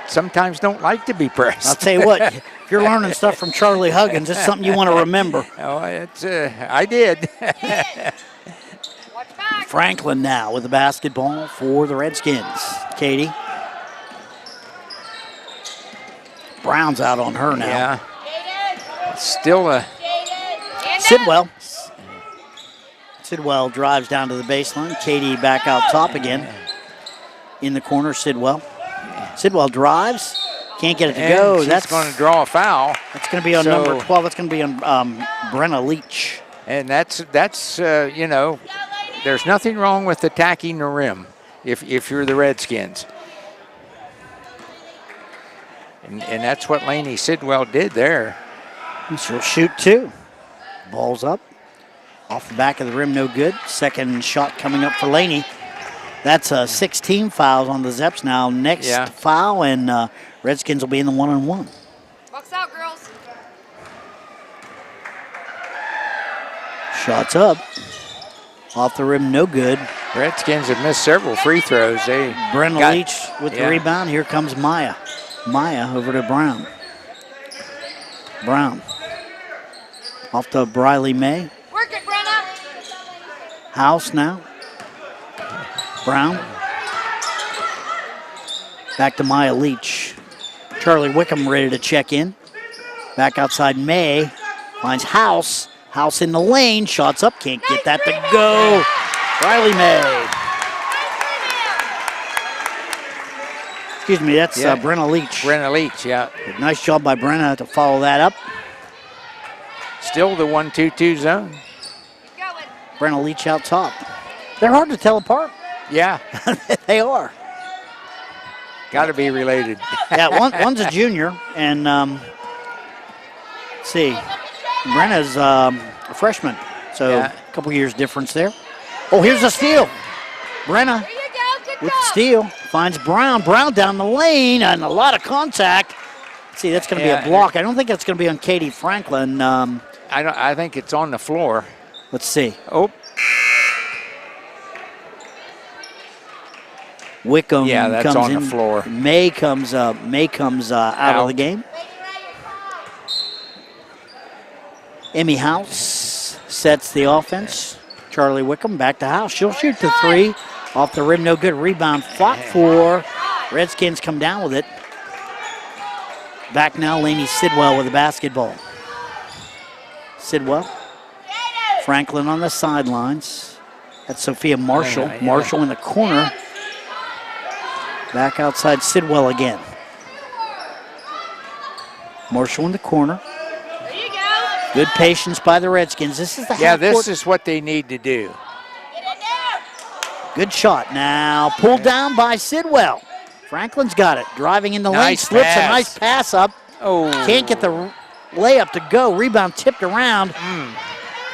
Speaker 10: sometimes don't like to be pressed.
Speaker 9: I'll tell you what, If you're learning stuff from Charlie Huggins, it's something you want to remember.
Speaker 10: Oh, it's I did.
Speaker 9: Franklin now with the basketball for the Redskins. Katie. Brown's out on her now.
Speaker 10: Yeah. Still a...
Speaker 9: Sidwell. Sidwell drives down to the baseline. Katie back out top again. In the corner, Sidwell. Sidwell drives. Can't get it to go.
Speaker 10: That's going to draw a foul.
Speaker 9: That's going to be on number 12. That's going to be on Brenna Leach.
Speaker 10: And that's you know, there's nothing wrong with attacking the rim if you're the Redskins. And that's what Lainey Sidwell did there.
Speaker 9: And she'll shoot two. Ball's up. Off the back of the rim, no good. Second shot coming up for Lainey. That's 16 fouls on the Zeps now. Next foul, and Redskins will be in the 1-on-1.
Speaker 19: Box out, girls.
Speaker 9: Shots up. Off the rim, no good.
Speaker 10: Redskins have missed several free throws.
Speaker 9: Brenna Leach with the rebound. Here comes Maya. Maya over to Brown. Brown. Off to Briley May.
Speaker 19: Work it, Brenna.
Speaker 9: House now. Brown. Back to Maya Leach. Charlie Wickham ready to check in. Back outside May. Finds House. House in the lane. Shots up. Can't get that to go. Riley May. Excuse me, that's Brenna Leach.
Speaker 10: Brenna Leach, yeah.
Speaker 9: Nice job by Brenna to follow that up.
Speaker 10: Still the 1-2-2 zone.
Speaker 9: Brenna Leach out top. They're hard to tell apart.
Speaker 10: Yeah.
Speaker 9: They are.
Speaker 10: Got to be related.
Speaker 9: Yeah, one's a junior, and let's see, Brenna's a freshman, so a couple years difference there. Oh, here's a steal. Brenna with the steal finds Brown. Brown down the lane, and a lot of contact. Let's see, that's going to be a block. I don't think that's going to be on Katie Franklin.
Speaker 10: I think it's on the floor.
Speaker 9: Let's see.
Speaker 10: Oh.
Speaker 9: Wickham
Speaker 10: that's
Speaker 9: comes
Speaker 10: on
Speaker 9: in.
Speaker 10: the floor.
Speaker 9: May comes out of the game. Emmy House sets the offense. Charlie Wickham back to House. She'll shoot the three. Off the rim, no good. Rebound fought for. Redskins come down with it. Back now, Lainey Sidwell with the basketball. Sidwell. Franklin on the sidelines. That's Sophia Marshall. Marshall in the corner. Back outside Sidwell again. Marshall in the corner. Good patience by the Redskins. This is the
Speaker 10: this is what they need to do.
Speaker 9: Good shot. Now pulled down by Sidwell. Franklin's got it. Driving in the lane. Slips a nice pass up.
Speaker 10: Oh.
Speaker 9: Can't get the layup to go. Rebound tipped around.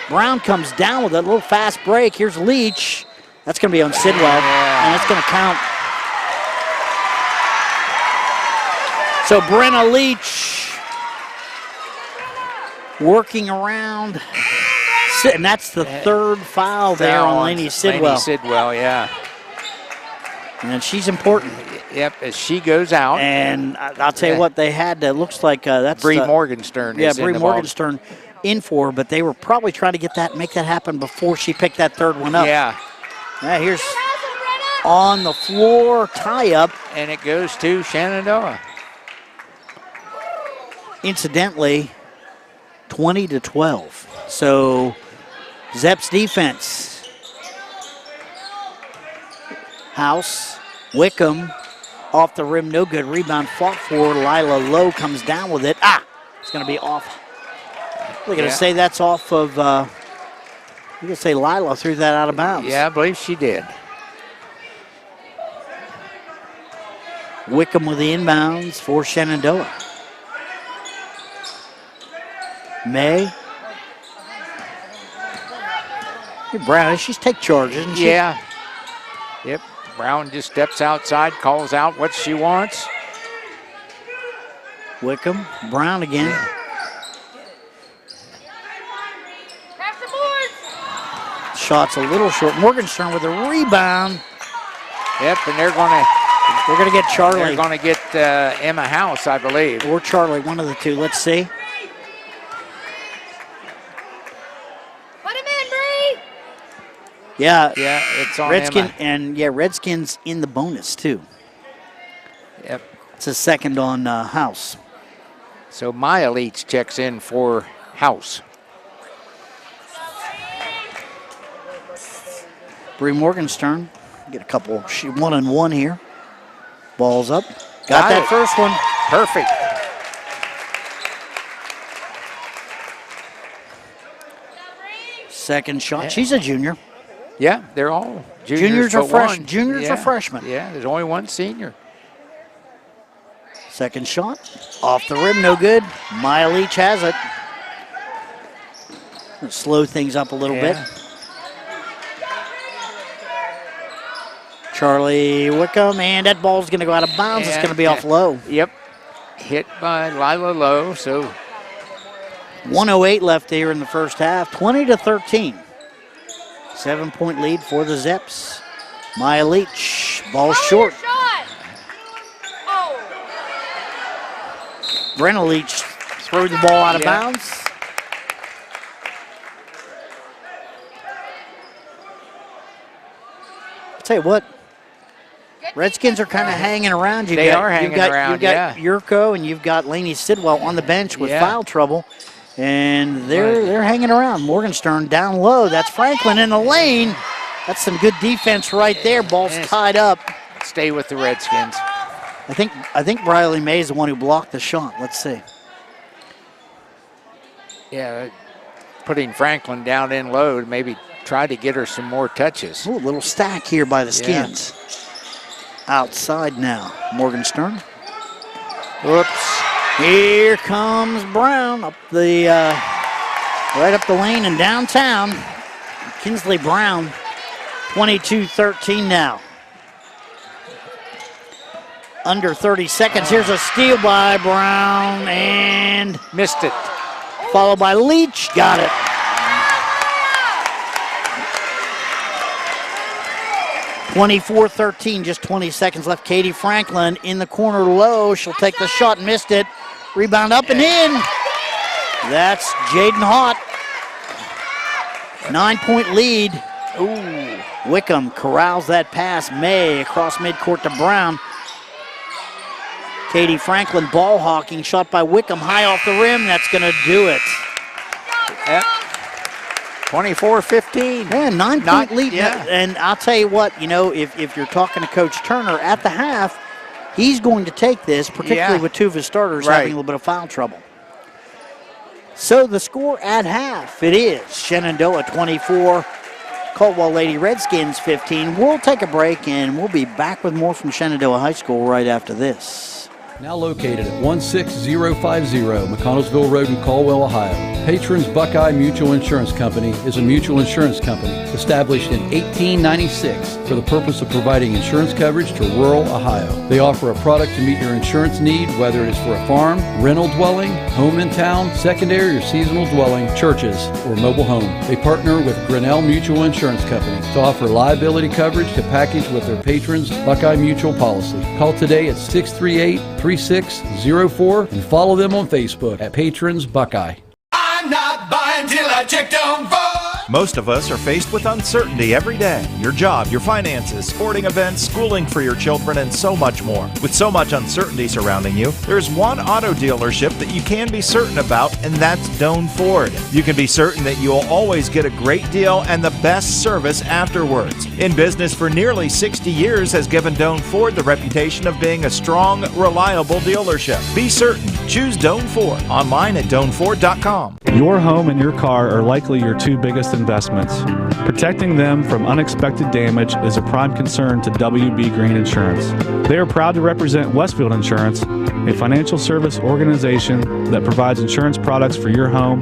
Speaker 9: Brown comes down with a little fast break. Here's Leach. That's going to be on Sidwell. And it's going to count. So Brenna Leach working around. And that's the third foul there on Lainey Sidwell.
Speaker 10: Lainey Sidwell, yeah.
Speaker 9: And she's important.
Speaker 10: Yep, as she goes out.
Speaker 9: And I'll tell you what, they had, looks like that's...
Speaker 10: Bree Morgenstern is
Speaker 9: Bree
Speaker 10: in the
Speaker 9: Morgenstern in for, but they were probably trying to make that happen before she picked that third one up.
Speaker 10: Yeah.
Speaker 9: Here's on the floor, tie-up.
Speaker 10: And it goes to Shenandoah.
Speaker 9: Incidentally, 20-12. So, Zeps defense. House, Wickham, off the rim, no good. Rebound fought for. Lila Lowe comes down with it. It's going to be off. We're going to say that's off of, we're going to say Lila threw that out of bounds.
Speaker 10: Yeah, I believe she did.
Speaker 9: Wickham with the inbounds for Shenandoah. May. Brown, she's take charge, isn't she?
Speaker 10: Yeah. Yep. Brown just steps outside, calls out what she wants.
Speaker 9: Wickham, Brown again. Shot's a little short. Morgenstern with a rebound.
Speaker 10: Yep, and they're going to
Speaker 9: They're going to get Charlie.
Speaker 10: They're going to get Emma House, I believe.
Speaker 9: Or Charlie, one of the two. Let's see.
Speaker 19: Put him in, Bree.
Speaker 9: Yeah.
Speaker 10: Yeah, it's on
Speaker 9: Redskin,
Speaker 10: Emma.
Speaker 9: and yeah, Redskins in the bonus too.
Speaker 10: Yep.
Speaker 9: It's a second on House.
Speaker 10: So Maya Leach checks in for House.
Speaker 9: Bree Morgenstern get a couple. She 1-1 here. Ball's up. Got that first one.
Speaker 10: Perfect.
Speaker 9: Second shot. She's a junior.
Speaker 10: Yeah, they're all juniors.
Speaker 9: Juniors are
Speaker 10: but
Speaker 9: fresh.
Speaker 10: one.
Speaker 9: Juniors
Speaker 10: Yeah.
Speaker 9: are freshmen.
Speaker 10: Yeah, there's only one senior.
Speaker 9: Second shot. Off the rim, no good. Maya Leach has it. Slow things up a little bit. Charlie Wickham, and that ball's going to go out of bounds. It's going to be off low.
Speaker 10: Yep. Hit by Lila Lowe, so
Speaker 9: 1:08 left here in the first half. 20-13. 7-point lead for the Zeps. Maya Leach, ball short. Brenna Leach threw the ball out of bounds. I'll tell you what, Redskins are kind of hanging around.
Speaker 10: They are hanging around,
Speaker 9: You've got Yurko and you've got Lainey Sidwell on the bench with foul trouble. And they're hanging around. Morgenstern down low. That's Franklin in the lane. That's some good defense right there. Ball's tied up.
Speaker 10: Stay with the Redskins.
Speaker 9: I think Briley May is the one who blocked the shot. Let's see.
Speaker 10: Yeah, putting Franklin down in low to maybe try to get her some more touches.
Speaker 9: Ooh, a little stack here by the Skins. Outside now, Morgenstern. Whoops. Here comes Brown up the right up the lane and downtown. Kinsley Brown, 22-13 now. Under 30 seconds. Here's a steal by Brown and
Speaker 10: missed it.
Speaker 9: Followed by Leach. Got it. (24-13), just 20 seconds left. Katie Franklin in the corner low. She'll take the shot, missed it. Rebound up and in. That's Jaden Haught. 9-point lead. Ooh. Wickham corrals that pass. May across midcourt to Brown. Katie Franklin ball hawking. Shot by Wickham high off the rim. That's going to do it.
Speaker 10: Yep. 24-15.
Speaker 9: Yeah, 9-point lead. Yeah. And I'll tell you what, you know, if you're talking to Coach Turner at the half, he's going to take this, particularly with two of his starters having a little bit of foul trouble. So the score at half, it is Shenandoah 24, Caldwell Lady Redskins 15. We'll take a break and we'll be back with more from Shenandoah High School right after this.
Speaker 6: Now located at 16050 McConnellsville Road in Caldwell, Ohio, Patrons Buckeye Mutual Insurance Company is a mutual insurance company established in 1896 for the purpose of providing insurance coverage to rural Ohio. They offer a product to meet your insurance need, whether it is for a farm, rental dwelling, home in town, secondary or seasonal dwelling, churches, or mobile home. They partner with Grinnell Mutual Insurance Company to offer liability coverage to package with their Patrons Buckeye Mutual policy. Call today at 638-3604 and follow them on Facebook at Patrons Buckeye.
Speaker 12: I'm not buying till I check Don't Vote.
Speaker 11: Most of us are faced with uncertainty every day. Your job, your finances, sporting events, schooling for your children, and so much more. With so much uncertainty surrounding you, there's one auto dealership that you can be certain about, and that's Doan Ford. You can be certain that you'll always get a great deal and the best service afterwards. In business for nearly 60 years has given Doan Ford the reputation of being a strong, reliable dealership. Be certain. Choose Doan Ford. Online at DoanFord.com.
Speaker 13: Your home and your car are likely your two biggest investments. Protecting them from unexpected damage is a prime concern to WB Green Insurance. They are proud to represent Westfield Insurance, a financial service organization that provides insurance products for your home,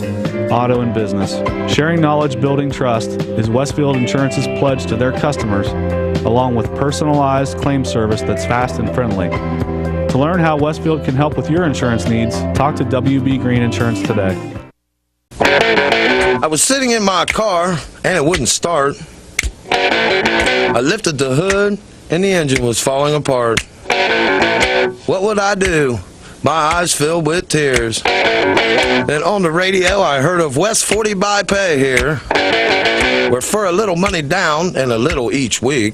Speaker 13: auto, and business. Sharing knowledge, building trust is Westfield Insurance's pledge to their customers, along with personalized claim service that's fast and friendly. To learn how Westfield can help with your insurance needs, talk to WB Green Insurance today.
Speaker 3: I was sitting in my car and it wouldn't start. I lifted the hood and the engine was falling apart. What would I do? My eyes filled with tears. Then on the radio I heard of West 40 by Pay here, where for a little money down and a little each week,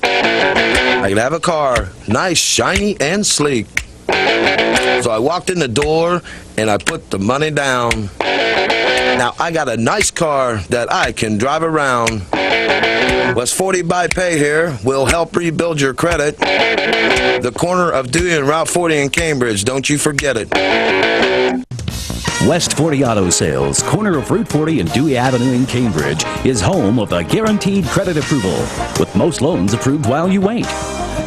Speaker 3: I could have a car, nice, shiny, and sleek. So I walked in the door and I put the money down. Now I got a nice car that I can drive around. West 40 by Pay here will help rebuild your credit. The corner of Dewey and Route 40 in Cambridge, don't you forget it.
Speaker 4: West 40 Auto Sales, corner of Route 40 and Dewey Avenue in Cambridge, is home of the guaranteed credit approval, with most loans approved while you wait.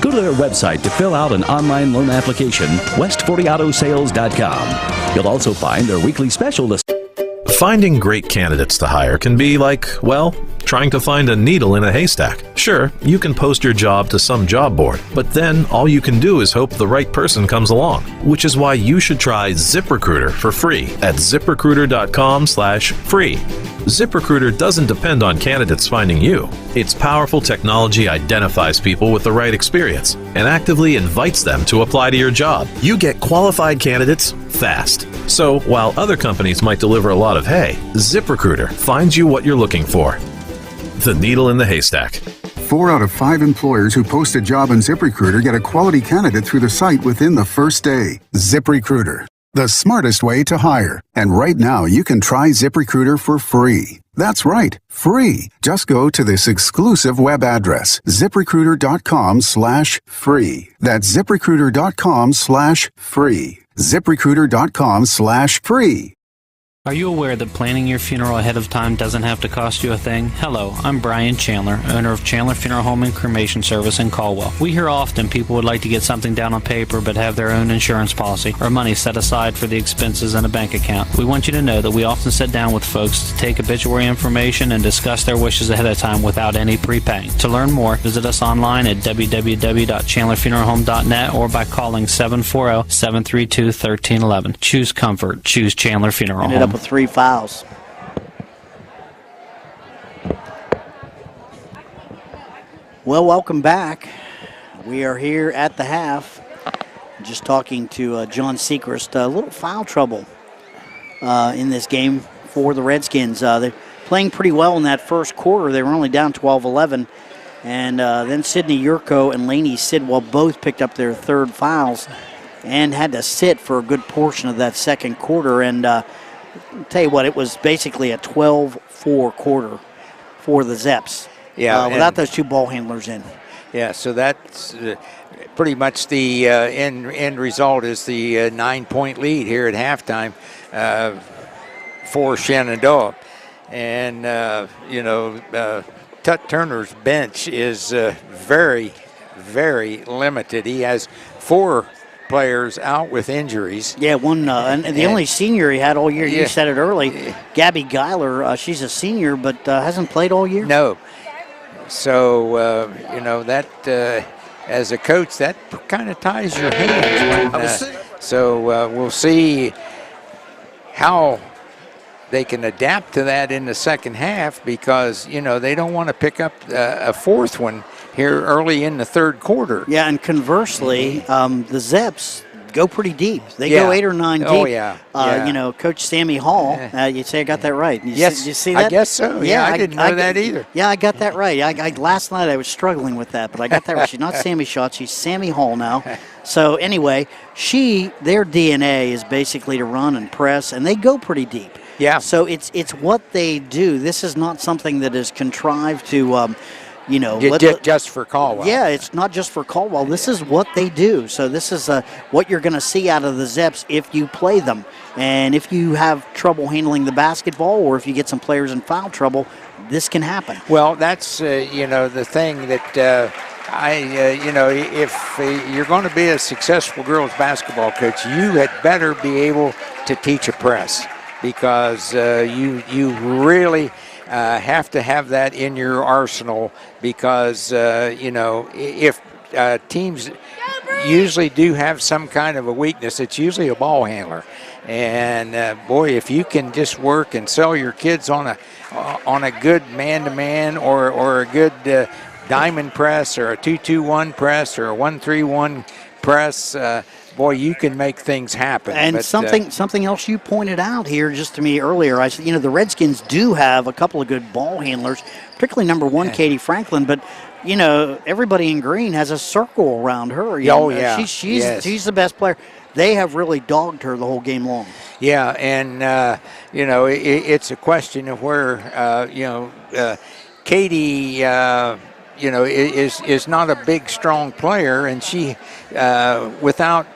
Speaker 4: Go to their website to fill out an online loan application, west40autosales.com. You'll also find their weekly special list.
Speaker 20: Finding great candidates to hire can be like, well, trying to find a needle in a haystack. Sure, you can post your job to some job board, but then all you can do is hope the right person comes along, which is why you should try ZipRecruiter for free at ZipRecruiter.com/free. ZipRecruiter doesn't depend on candidates finding you. Its powerful technology identifies people with the right experience and actively invites them to apply to your job. You get qualified candidates fast. So while other companies might deliver a lot of hay, ZipRecruiter finds you what you're looking for. The needle in the haystack.
Speaker 21: 4 out of 5 employers who post a job on ZipRecruiter get a quality candidate through the site within the first day. ZipRecruiter, the smartest way to hire. And right now, you can try ZipRecruiter for free. That's right, free. Just go to this exclusive web address, ZipRecruiter.com/free. That's ZipRecruiter.com/free. ZipRecruiter.com/free.
Speaker 2: Are you aware that planning your funeral ahead of time doesn't have to cost you a thing? Hello, I'm Brian Chandler, owner of Chandler Funeral Home and Cremation Service in Caldwell. We hear often people would like to get something down on paper but have their own insurance policy or money set aside for the expenses in a bank account. We want you to know that we often sit down with folks to take obituary information and discuss their wishes ahead of time without any prepaying. To learn more, visit us online at www.chandlerfuneralhome.net or by calling 740-732-1311. Choose comfort. Choose Chandler Funeral Home.
Speaker 9: With 3 fouls. Well, welcome back. We are here at the half. Just talking to John Secrest. A little foul trouble in this game for the Redskins. They're playing pretty well in that first quarter. They were only down 12-11. And then Sidney Yurko and Laney Sidwell both picked up their third fouls and had to sit for a good portion of that second quarter. And tell you what, it was basically a 12-4 quarter for the Zeps.
Speaker 10: Yeah,
Speaker 9: without those 2 ball handlers in.
Speaker 10: Yeah, so that's pretty much the end result is the 9-point lead here at halftime for Shenandoah. And, Tut Turner's bench is very, very limited. He has 4 players out with injuries.
Speaker 9: Yeah, one and the only senior he had all year, you said it early, Gabby Geiler, she's a senior but hasn't played all year.
Speaker 10: No. So, that as a coach, that kind of ties your hands. So we'll see how they can adapt to that in the second half because, they don't want to pick up a 4th one here early in the third quarter.
Speaker 9: Yeah, and conversely, the Zeps go pretty deep. They go 8 or 9 deep.
Speaker 10: Oh, yeah.
Speaker 9: Coach Sammy Hall, you'd say I got that right. You see that?
Speaker 10: I guess so. Yeah, I didn't know that either.
Speaker 9: Yeah, I got that right. Last night I was struggling with that, but I got that right. She's not Sammy Shaw. She's Sammy Hall now. So anyway, their DNA is basically to run and press, and they go pretty deep.
Speaker 10: Yeah.
Speaker 9: So it's what they do. This is not something that is contrived to
Speaker 10: just for Caldwell.
Speaker 9: Yeah, it's not just for Caldwell. This is what they do. So this is what you're going to see out of the Zeps if you play them. And if you have trouble handling the basketball or if you get some players in foul trouble, this can happen.
Speaker 10: Well, that's, the thing that if you're going to be a successful girls basketball coach, you had better be able to teach a press because you really have to have that in your arsenal because, if teams usually do have some kind of a weakness, it's usually a ball handler. And, if you can just work and sell your kids on a good man-to-man or a good diamond press or a 2-2-1 press or a 1-3-1 press, boy, you can make things happen.
Speaker 9: And
Speaker 10: but,
Speaker 9: something else you pointed out here just to me earlier, I said, the Redskins do have a couple of good ball handlers, particularly number 1, Katie Franklin, but everybody in green has a circle around her. She's the best player. They have really dogged her the whole game long.
Speaker 10: Yeah, and it's a question of where Katie is not a big, strong player, and she without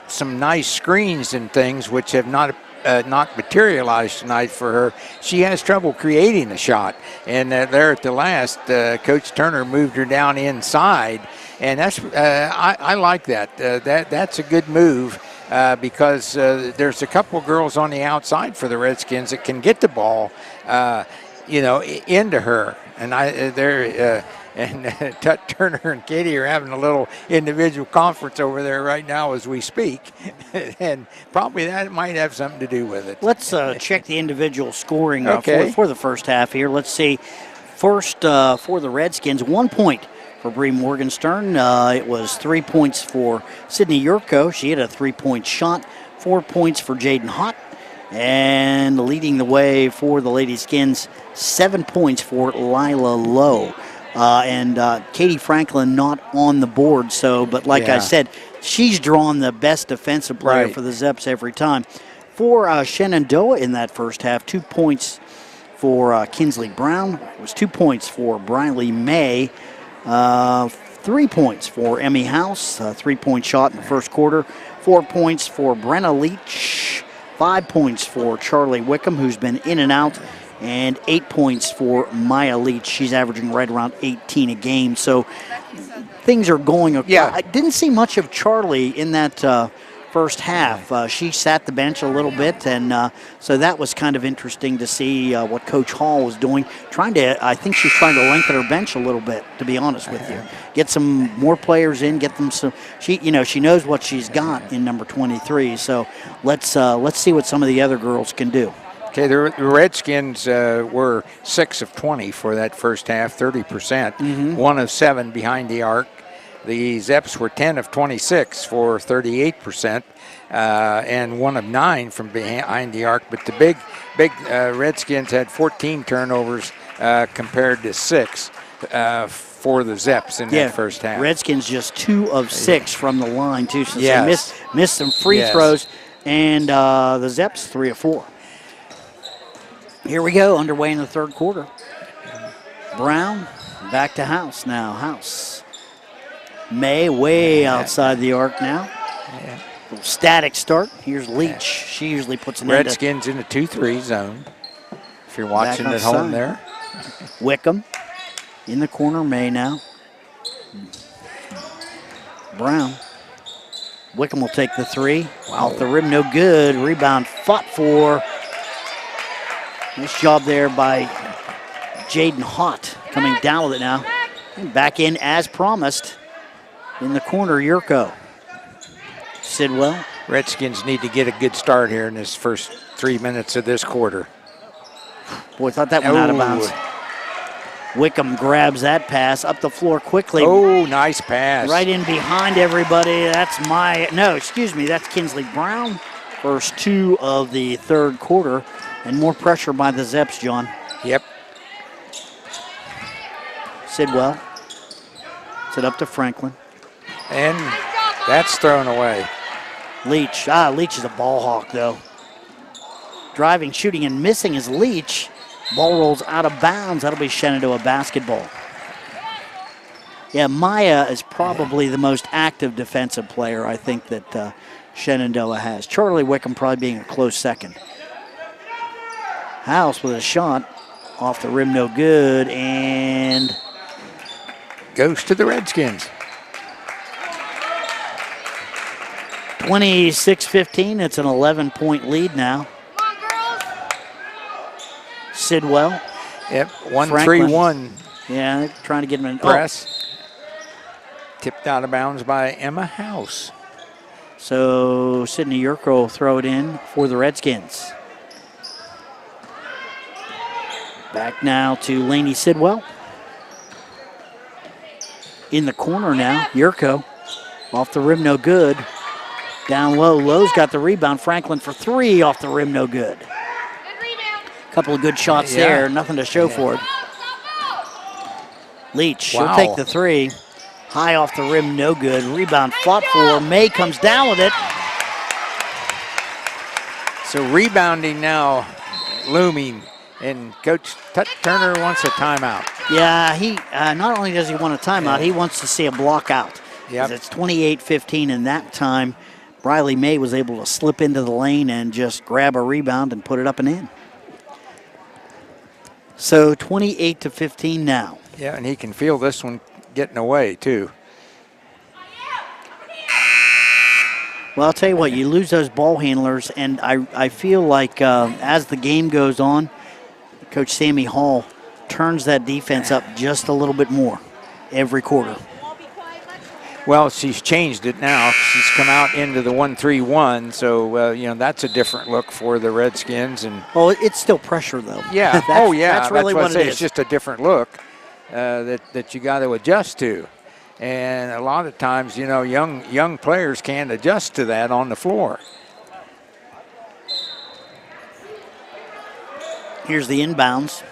Speaker 10: some nice screens and things, which have not materialized tonight for her, she has trouble creating a shot. And there at the last, Coach Turner moved her down inside, and that's I like that. That's a good move because there's a couple of girls on the outside for the Redskins that can get the ball, into her. And Tut Turner and Katie are having a little individual conference over there right now as we speak. And probably that might have something to do with it.
Speaker 9: Let's check the individual scoring for the first half here. Let's see. First for the Redskins, 1 point for Bree Morgenstern. It was 3 points for Sydney Yurko. She had a 3-point shot. 4 points for Jaden Hott. And leading the way for the Lady Skins, 7 points for Lila Lowe. And Katie Franklin not on the board. But like I said, she's drawn the best defensive player for the Zeps every time. For Shenandoah in that first half, 2 points for Kinsley Brown. It was 2 points for Briley May. 3 points for Emmy House. 3-point shot in the first quarter. 4 points for Brenna Leach. 5 points for Charlie Wickham, who's been in and out. And 8 points for Maya Leach. She's averaging right around 18 a game. So things are going. I didn't see much of Charlie in that first half. She sat the bench a little bit, and so that was kind of interesting to see what Coach Hall was doing. I think she's trying to lengthen her bench a little bit, to be honest with you. Get some more players in, get them some. She knows what she's got in number 23. So let's see what some of the other girls can do.
Speaker 10: Okay, the Redskins were 6 of 20 for that first half, 30%. 1 of 7 behind the arc. The Zeps were 10 of 26 for 38%, and 1 of 9 from behind the arc. But the big Redskins had 14 turnovers compared to 6 for the Zeps in that first half.
Speaker 9: Redskins just 2 of 6 from the line, too, since they missed some free throws. And the Zeps 3 of 4. Here we go, underway in the third quarter. Brown back to House now. House. May way outside the arc now. Little static start. Here's Leach. She usually puts an
Speaker 10: Redskins in the 2-3 zone. If you're watching at home there.
Speaker 9: Wickham in the corner. May now. Brown. Wickham will take the 3. Off the rim, no good. Rebound fought for. Nice job there by Jaden Hott coming down with it now. And back in as promised. In the corner, Yurko. Sidwell.
Speaker 10: Redskins need to get a good start here in this first 3 minutes of this quarter.
Speaker 9: Boy, thought that went out of bounds. Wickham grabs that pass up the floor quickly.
Speaker 10: Oh, nice pass.
Speaker 9: Right in behind everybody. That's Kinsley Brown. First 2 of the third quarter. And more pressure by the Zeps, John.
Speaker 10: Yep.
Speaker 9: Sidwell. Set up to Franklin.
Speaker 10: And that's thrown away.
Speaker 9: Leach. Leach is a ball hawk, though. Driving, shooting, and missing is Leach. Ball rolls out of bounds. That'll be Shenandoah basketball. Yeah, Maya is probably the most active defensive player I think that Shenandoah has. Charlie Wickham probably being a close second. House with a shot. Off the rim, no good, and
Speaker 10: goes to the Redskins.
Speaker 9: 26-15, it's an 11-point lead now.
Speaker 19: Come on, girls.
Speaker 9: Sidwell.
Speaker 10: Yep, 1-3-1.
Speaker 9: Yeah, trying to get him in.
Speaker 10: Press. Tipped out of bounds by Emma House.
Speaker 9: So Sydney Yurko will throw it in for the Redskins. Back now to Lainey Sidwell. In the corner now, Yurko Off the rim, no good. Down low, Lowe's got the rebound. Franklin for 3, off the rim, no good. Couple of good shots there, nothing to show for it. Leach, she'll take the 3. High off the rim, no good. Rebound fought for. May comes down with it.
Speaker 10: So rebounding now looming, and Coach Turner wants a timeout.
Speaker 9: Yeah, he not only does he want a timeout, he wants to see a block out.
Speaker 10: Yep.
Speaker 9: It's 28-15, and that time Briley May was able to slip into the lane and just grab a rebound and put it up and in. So 28-15 now.
Speaker 10: Yeah, and he can feel this one getting away too.
Speaker 9: Well, I'll tell you what, you lose those ball handlers, and I feel like as the game goes on, Coach Sammy Hall turns that defense up just a little bit more every quarter.
Speaker 10: Well, she's changed it now. She's come out into the 1-3-1, so you know, that's a different look for the Redskins. And
Speaker 9: it's still pressure though.
Speaker 10: Yeah.
Speaker 9: That's really what it is.
Speaker 10: It's just a different look that you got to adjust to. And a lot of times, you know, young players can't adjust to that on the floor.
Speaker 9: Here's the inbounds.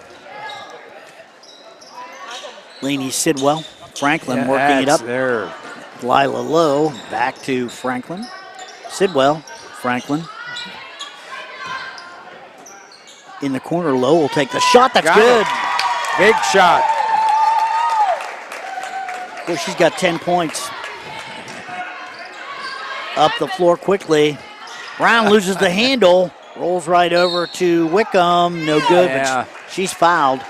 Speaker 9: Laney Sidwell. Franklin working it up.
Speaker 10: There.
Speaker 9: Lila Lowe back to Franklin. Sidwell, Franklin. In the corner, Lowe will take the shot. That's good.
Speaker 10: Big shot.
Speaker 9: Well, she's got 10 points. Up the floor quickly. Brown loses the handle. Rolls right over to Wickham. No good, but she's fouled.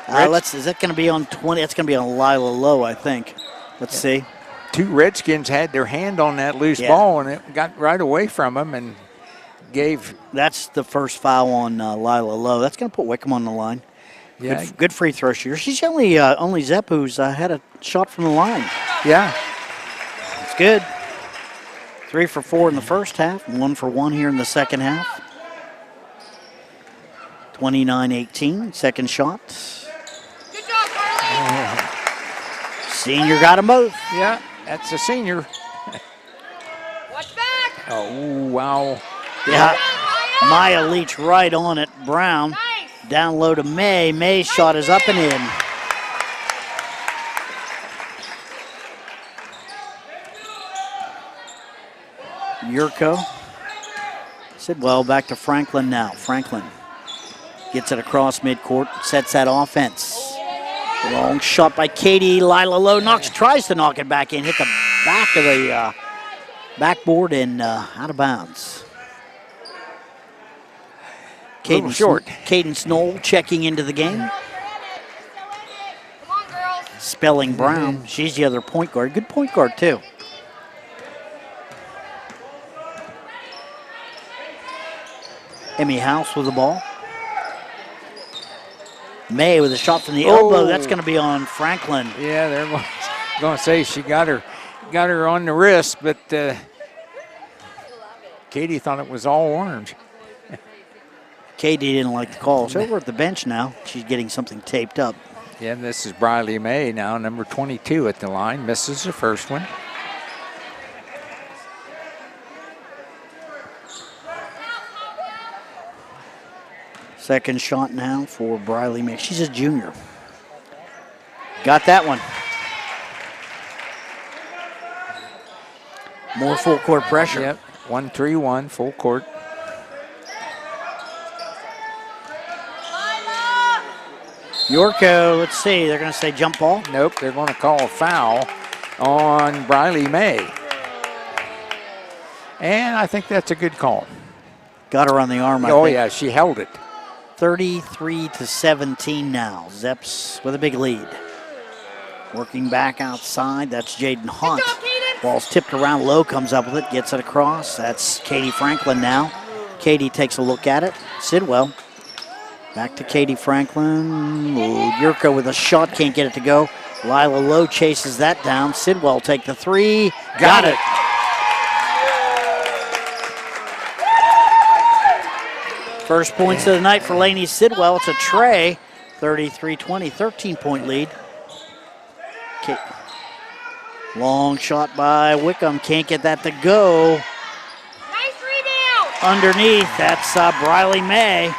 Speaker 9: Is that going to be on 20? That's going to be on Lila Lowe, I think. Let's see.
Speaker 10: 2 Redskins had their hand on that loose ball, and it got right away from them and gave.
Speaker 9: That's the first foul on Lila Lowe. That's going to put Wickham on the line.
Speaker 10: Yeah.
Speaker 9: Good free throw shooter. She's only Zepp who's had a shot from the line.
Speaker 10: Yeah.
Speaker 9: It's good. 3 for 4 in the first half, 1 for 1 here in the second half. 29-18, second shot.
Speaker 19: Good job, Carly.
Speaker 9: Senior got them both.
Speaker 10: Yeah, that's a senior.
Speaker 19: Watch back.
Speaker 10: Oh, wow.
Speaker 9: Yeah, Maya Leach right on it. Brown down low to May. May's shot is up and in. Yurko. Sidwell back to Franklin now. Franklin gets it across midcourt, sets that offense. Long shot by Katie. Lila Lowe tries to knock it back in, hit the back of the backboard and out of bounds. Cadence Knoll checking into the game.
Speaker 19: Come on, girls.
Speaker 9: Spelling Brown. She's the other point guard. Good point guard, too. Emmy House with the ball. May with a shot from the elbow. That's going to be on Franklin.
Speaker 10: Yeah, they're going to say she got her on the wrist, but Katie thought it was all orange.
Speaker 9: Katie didn't like the call. So over at the bench now. She's getting something taped up.
Speaker 10: Yeah, this is Briley May now, number 22 at the line. Misses the first one.
Speaker 9: Second shot now for Briley May. She's a junior. Got that one. More full court pressure.
Speaker 10: Yep, 1-3-1, full court.
Speaker 9: Yorko, let's see, they're going to say jump ball?
Speaker 10: Nope, they're going to call a foul on Briley May. And I think that's a good call.
Speaker 9: Got her on the arm, I
Speaker 10: think.
Speaker 9: yeah,
Speaker 10: she held it.
Speaker 9: 33-17 now. Zeps with a big lead. Working back outside, that's Jaden Hunt. Ball's tipped around, Lowe comes up with it, gets it across. That's Katie Franklin now. Katie takes a look at it. Sidwell. Back to Katie Franklin. Yurko with a shot, can't get it to go. Lila Lowe chases that down. Sidwell take the 3. Got it. First points of the night for Laney Sidwell. It's a tray. 33-20, 13-point lead. Long shot by Wickham. Can't get that to go.
Speaker 19: Nice rebound.
Speaker 9: Underneath, that's Briley May.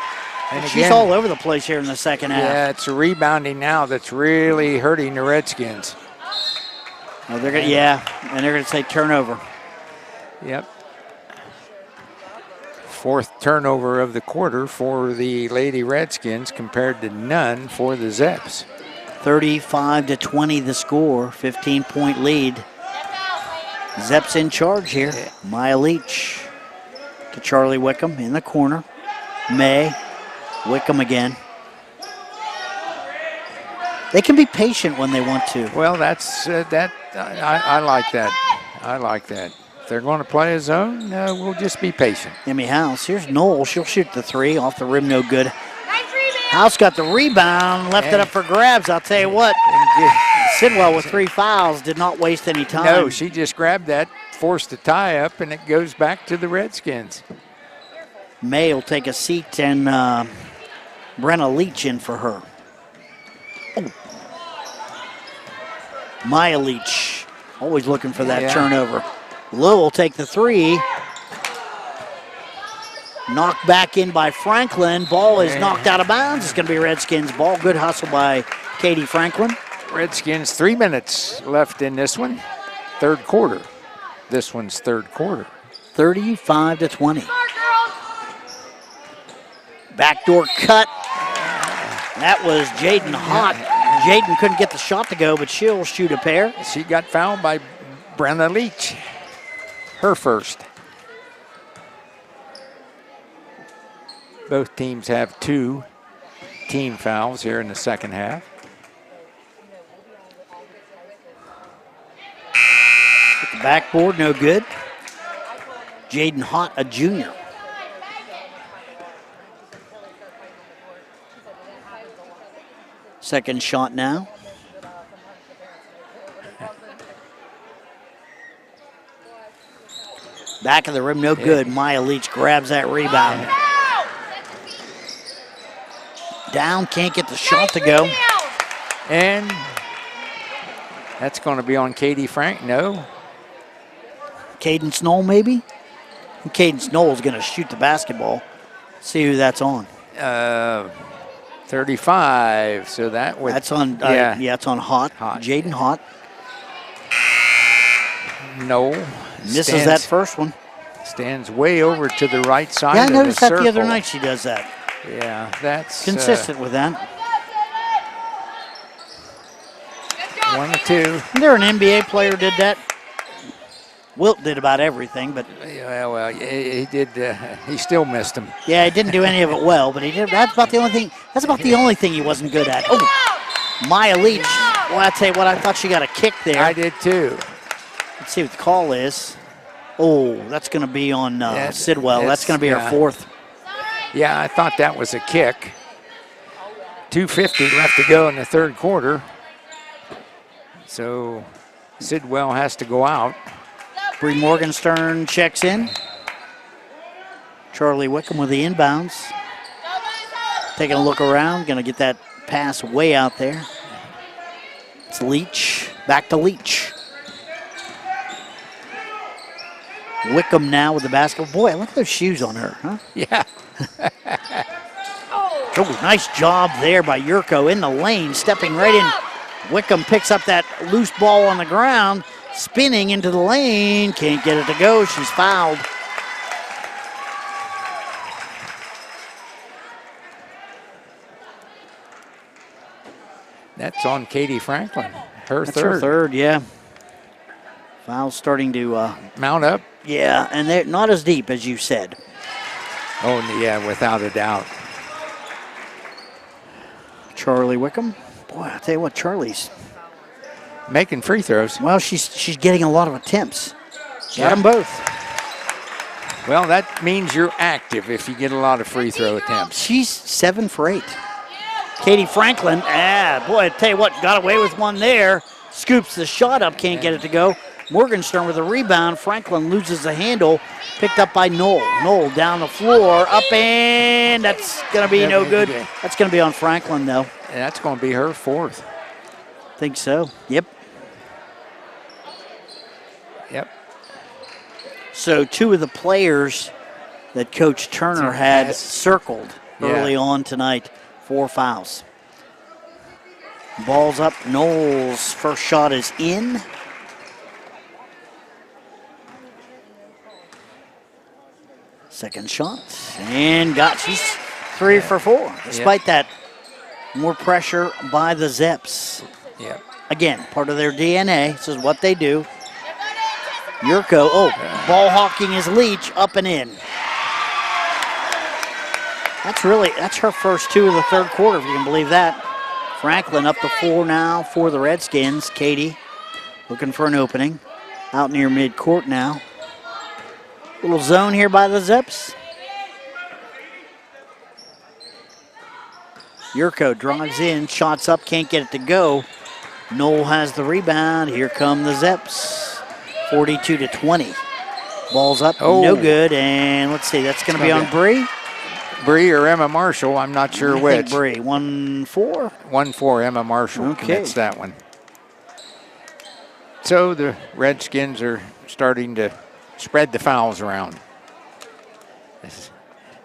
Speaker 10: And
Speaker 9: She's
Speaker 10: again,
Speaker 9: all over the place here in the second half.
Speaker 10: Yeah, it's a rebounding now that's really hurting the Redskins.
Speaker 9: Oh, they're gonna, yeah, and they're going to say turnover.
Speaker 10: Yep. Fourth turnover of the quarter for the Lady Redskins compared to none for the Zeps.
Speaker 9: 35-20 the score, 15-point lead. Zeps in charge here. Maya Leach to Charlie Wickham in the corner. May, Wickham again. They can be patient when they want to.
Speaker 10: Well, that's that. I like that. I like that. If they're going to play a zone, we'll just be patient.
Speaker 9: Emmy House. Here's Knoll. She'll shoot the three off the rim, no good. House got the rebound, left it up for grabs. I'll tell you what, Sidwell with 3 fouls did not waste any time.
Speaker 10: No, she just grabbed that, forced the tie up, and it goes back to the Redskins.
Speaker 9: May will take a seat and Brenna Leach in for her. Oh. Maya Leach, always looking for that turnover. Lowe will take the three. Knocked back in by Franklin. Ball is knocked out of bounds. It's going to be Redskins ball. Good hustle by Katie Franklin.
Speaker 10: Redskins 3 minutes left in this one. Third quarter. This one's third quarter.
Speaker 9: 35-20. Backdoor cut. That was Jaden Hott. Jaden couldn't get the shot to go, but she'll shoot a pair.
Speaker 10: She got fouled by Brenna Leach. Her first. Both teams have 2 team fouls here in the second half.
Speaker 9: Hit the backboard, no good. Jaden Hott, a junior. Second shot now. Back of the rim, no good. Maya Leach grabs that rebound. Down, can't get the shot to go.
Speaker 10: And that's going to be on Katie Frank. No.
Speaker 9: Cadence Knoll, maybe? Cadence Knoll is going to shoot the basketball. See who that's on.
Speaker 10: 35. So that would.
Speaker 9: That's on. It's on Hott. Jaden Hott.
Speaker 10: No.
Speaker 9: Misses that first one.
Speaker 10: Stands way over to the right side.
Speaker 9: Yeah, I
Speaker 10: of
Speaker 9: noticed
Speaker 10: the
Speaker 9: that the other
Speaker 10: circle.
Speaker 9: night she does that.
Speaker 10: Yeah, that's
Speaker 9: consistent with that.
Speaker 10: 1 or 2.
Speaker 9: There an NBA player did that. Wilt did about everything, but
Speaker 10: yeah, well, he did. He still missed him.
Speaker 9: Yeah, he didn't do any of it well, but he did. That's about the only thing. That's about the only thing he wasn't good at. Oh, Maya Leach. Well, I tell you what, I thought she got a kick there.
Speaker 10: I did too.
Speaker 9: Let's see what the call is. Oh, that's going to be on Sidwell. That's going to be her fourth.
Speaker 10: Yeah, I thought that was a kick. 2:50 left to go in the third quarter. So Sidwell has to go out.
Speaker 9: Bree Morgenstern checks in. Charlie Wickham with the inbounds. Taking a look around, going to get that pass way out there. It's Leach, back to Leach. Wickham now with the basketball. Boy, look at those shoes on her, huh?
Speaker 10: Yeah.
Speaker 9: Oh, nice job there by Yurko in the lane, stepping right in. Wickham picks up that loose ball on the ground, spinning into the lane. Can't get it to go. She's fouled.
Speaker 10: That's on Katie Franklin.
Speaker 9: That's her third, yeah. Foul's starting to
Speaker 10: mount up.
Speaker 9: Yeah, and they're not as deep as you said.
Speaker 10: Oh, yeah, without a doubt.
Speaker 9: Charlie Wickham. Boy, I tell you what, Charlie's
Speaker 10: making free throws.
Speaker 9: Well, she's getting a lot of attempts. Got them both.
Speaker 10: Well, that means you're active if you get a lot of free throw attempts.
Speaker 9: She's 7 for 8. Katie Franklin, boy, I tell you what, got away with one there. Scoops the shot up, can't get it to go. Morgenstern with a rebound. Franklin loses the handle. Picked up by Knoll. Knoll down the floor, up and that's going to be no good. That's going to be on Franklin, though.
Speaker 10: And that's going to be her fourth.
Speaker 9: Think so, yep.
Speaker 10: Yep.
Speaker 9: So 2 of the players that Coach Turner had circled early on tonight, 4 fouls. Ball's up. Knowles' first shot is in. Second shot, and she's 3 for 4. Despite that, more pressure by the Zeps.
Speaker 10: Yep.
Speaker 9: Again, part of their DNA. This is what they do. Yurko, ball hawking his Leach, up and in. That's her first 2 of the third quarter, if you can believe that. Franklin up to 4 now for the Redskins. Katie looking for an opening. Out near midcourt now. Little zone here by the Zeps. Yurko drives in, shots up, can't get it to go. Knoll has the rebound. Here come the Zeps. 42-20. Ball's up, no good, and let's see, that's going to be on Bree.
Speaker 10: Bree or Emma Marshall, I'm not sure which.
Speaker 9: Bree, 1-4.
Speaker 10: 1-4, Emma Marshall commits that one. So the Redskins are starting to spread the fouls around.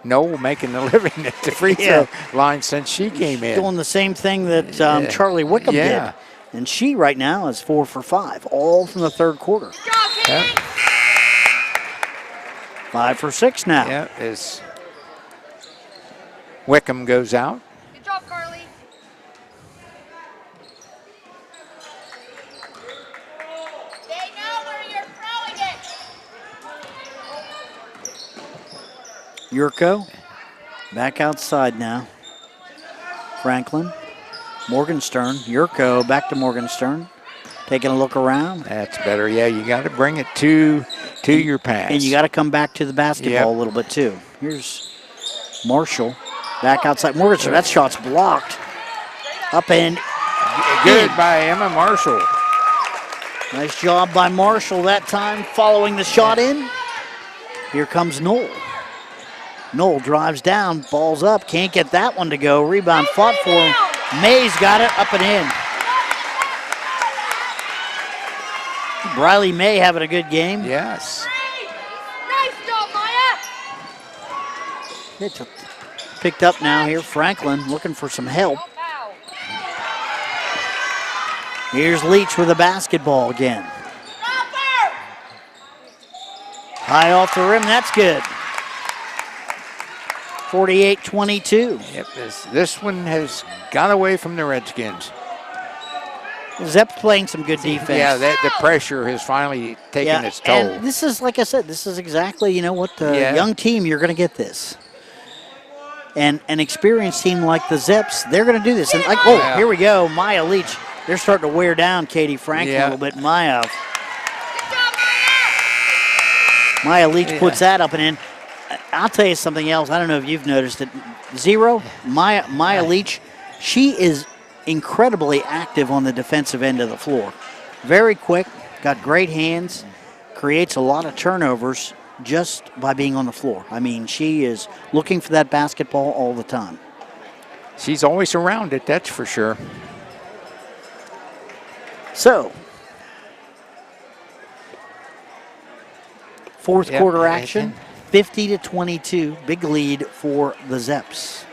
Speaker 10: Noel making the living at the free throw line since she came in.
Speaker 9: Doing the same thing that Charlie Wickham did. And she right now is 4 for 5, all from the third quarter. 5 for 6 now.
Speaker 10: Yeah, as Wickham goes out.
Speaker 19: Good job, Carly. They know where you're throwing it.
Speaker 9: Yurko back outside now. Franklin, Morgenstern, Yurko back to Morgenstern. Taking a look around.
Speaker 10: That's better. Yeah, you got to bring it to your pass.
Speaker 9: And you got to come back to the basketball a little bit too. Here's Marshall back outside. Morgenstern, that shot's blocked. Up and
Speaker 10: good by Emma Marshall.
Speaker 9: Nice job by Marshall that time, following the shot in. Here comes Knoll. Knoll drives down, ball's up, can't get that one to go. Rebound fought for him. Mays got it, up and in. Briley May having a good game.
Speaker 10: Yes.
Speaker 19: Nice job, Maya.
Speaker 9: It's picked up now here. Franklin looking for some help. Here's Leach with a basketball again. High off the rim, that's good. 48-22.
Speaker 10: Yep, this one has got away from the Redskins.
Speaker 9: Zep's playing some good defense.
Speaker 10: Yeah, the pressure has finally taken its toll.
Speaker 9: And this is, like I said, this is exactly, what the young team, you're going to get this. And an experienced team like the Zeps, they're going to do this. And here we go, Maya Leach. They're starting to wear down Katie Franklin a little bit. Maya Leach puts that up and in. I'll tell you something else. I don't know if you've noticed it. Zero, Maya Leach, she is incredibly active on the defensive end of the floor. Very quick, got great hands, creates a lot of turnovers just by being on the floor. I mean, she is looking for that basketball all the time.
Speaker 10: She's always around it, that's for sure.
Speaker 9: So, fourth quarter action, 50-22, big lead for the Zeps.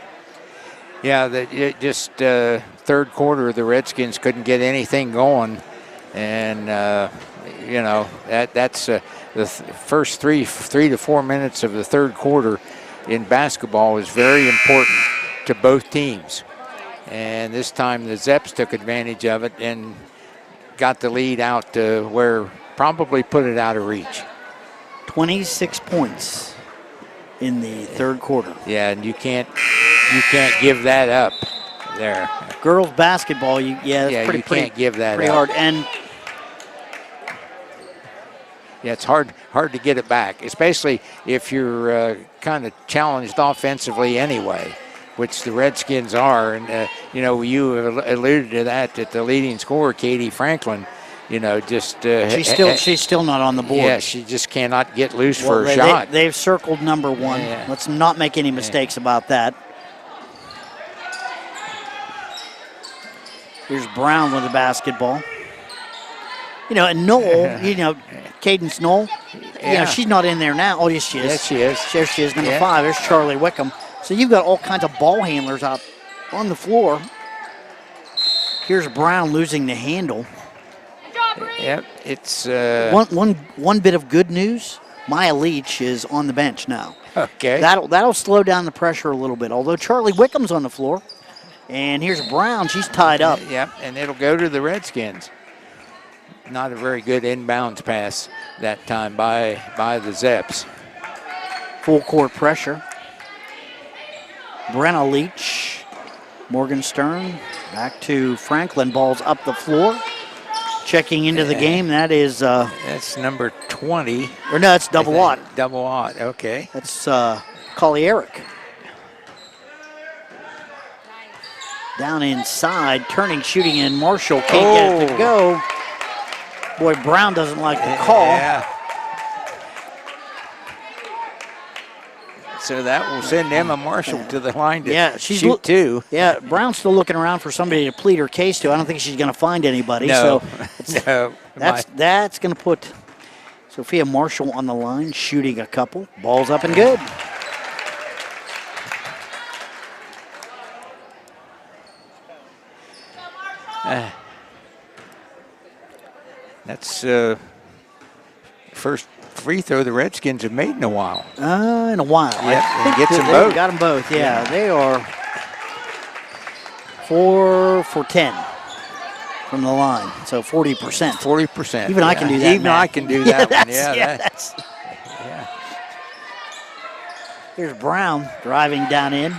Speaker 10: Yeah, third quarter, the Redskins couldn't get anything going, and that's the first three to 4 minutes of the third quarter in basketball is very important to both teams. And this time the Zeps took advantage of it and got the lead out to where probably put it out of reach. 26
Speaker 9: points in the third quarter.
Speaker 10: Yeah, and you can't give that up there.
Speaker 9: Girls basketball, you
Speaker 10: can't give that
Speaker 9: pretty
Speaker 10: up.
Speaker 9: hard. And
Speaker 10: it's hard to get it back, especially if you're kind of challenged offensively anyway, which the Redskins are. And you alluded to that the leading scorer, Katie Franklin,
Speaker 9: she's still not on the board.
Speaker 10: Yeah, she just cannot get loose for a shot.
Speaker 9: They've circled number one. Yeah. Let's not make any mistakes about that. Here's Brown with the basketball. and Knoll, Cadence Knoll, she's not in there now. Oh, yes, she is.
Speaker 10: Yes, she is.
Speaker 9: There she is, number 5. There's Charlie Wickham. So you've got all kinds of ball handlers out on the floor. Here's Brown losing the handle.
Speaker 10: Yep, it's...
Speaker 9: One bit of good news, Maya Leach is on the bench now.
Speaker 10: Okay.
Speaker 9: That'll slow down the pressure a little bit, although Charlie Wickham's on the floor. And here's Brown. She's tied up.
Speaker 10: Yep, and it'll go to the Redskins. Not a very good inbounds pass that time by the Zeps.
Speaker 9: Full court pressure. Brenna Leach, Morgan Stern, back to Franklin. Ball's up the floor. Checking into the game, that is...
Speaker 10: that's number 20.
Speaker 9: Or no, it's Double Ott.
Speaker 10: Double Ott, okay.
Speaker 9: That's Collie Eric. Down inside, turning, shooting in. Marshall can't get it to go. Boy, Brown doesn't like the call.
Speaker 10: Yeah. So that will send Emma Marshall to the line to shoot two.
Speaker 9: Yeah, Brown's still looking around for somebody to plead her case to. I don't think she's going to find anybody.
Speaker 10: No.
Speaker 9: So that's going to put Sophia Marshall on the line, shooting a couple. Ball's up and good.
Speaker 10: That's first free throw the Redskins have made in a while.
Speaker 9: In a while.
Speaker 10: Yep, and gets them both.
Speaker 9: Got them both, yeah. They are 4 for 10 from the line, so 40%.
Speaker 10: 40%.
Speaker 9: Even I can do that.
Speaker 10: Even I can do that one.
Speaker 9: Yeah. Here's Brown driving down in.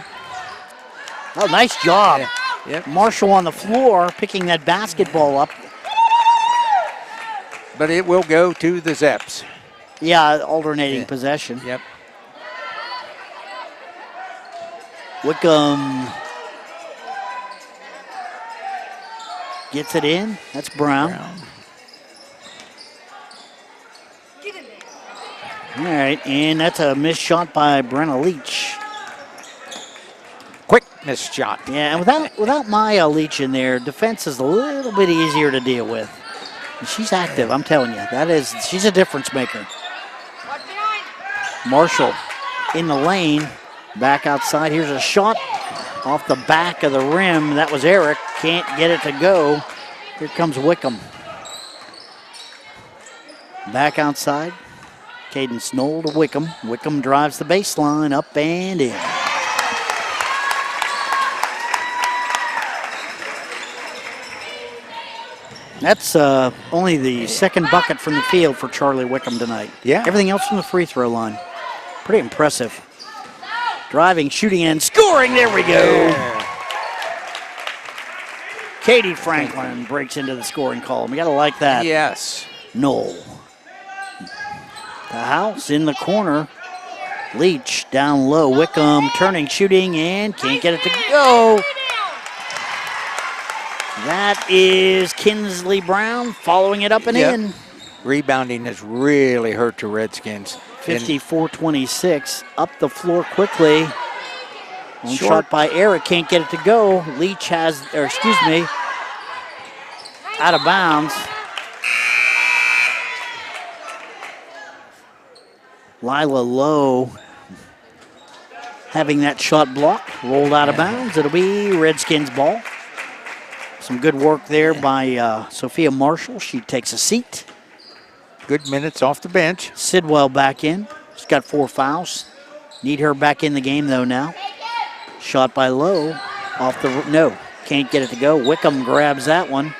Speaker 9: Oh, nice job.
Speaker 10: Yep.
Speaker 9: Marshall on the floor picking that basketball up.
Speaker 10: But it will go to the Zeps.
Speaker 9: Yeah, alternating possession.
Speaker 10: Yep.
Speaker 9: Wickham gets it in. That's Brown. All right, and that's a missed shot by Brenna Leach.
Speaker 10: Quick missed shot.
Speaker 9: Yeah, and without Maya Leach in there, defense is a little bit easier to deal with. And she's active, I'm telling you. She's a difference maker. Marshall in the lane, back outside. Here's a shot off the back of the rim. That was Eric. Can't get it to go. Here comes Wickham. Back outside. Cadence Knoll to Wickham. Wickham drives the baseline up and in. That's only the second bucket from the field for Charlie Wickham tonight.
Speaker 10: Yeah.
Speaker 9: Everything else from the free throw line. Pretty impressive. Driving, shooting, and scoring. There we go. Yeah. Katie Franklin breaks into the scoring column. You got to like that.
Speaker 10: Yes.
Speaker 9: Knoll. The house in the corner. Leach down low. Wickham turning, shooting, and can't get it to go. That is Kinsley Brown following it up and in.
Speaker 10: Rebounding has really hurt the Redskins.
Speaker 9: 54-26, up the floor quickly. One shot by Eric, can't get it to go. Leach out of bounds. Lila Lowe having that shot blocked, rolled out of bounds. It'll be Redskins ball. Some good work there by Sophia Marshall. She takes a seat.
Speaker 10: Good minutes off the bench.
Speaker 9: Sidwell back in. She's got 4 fouls. Need her back in the game, though, now. Shot by Lowe. No, can't get it to go. Wickham grabs that one.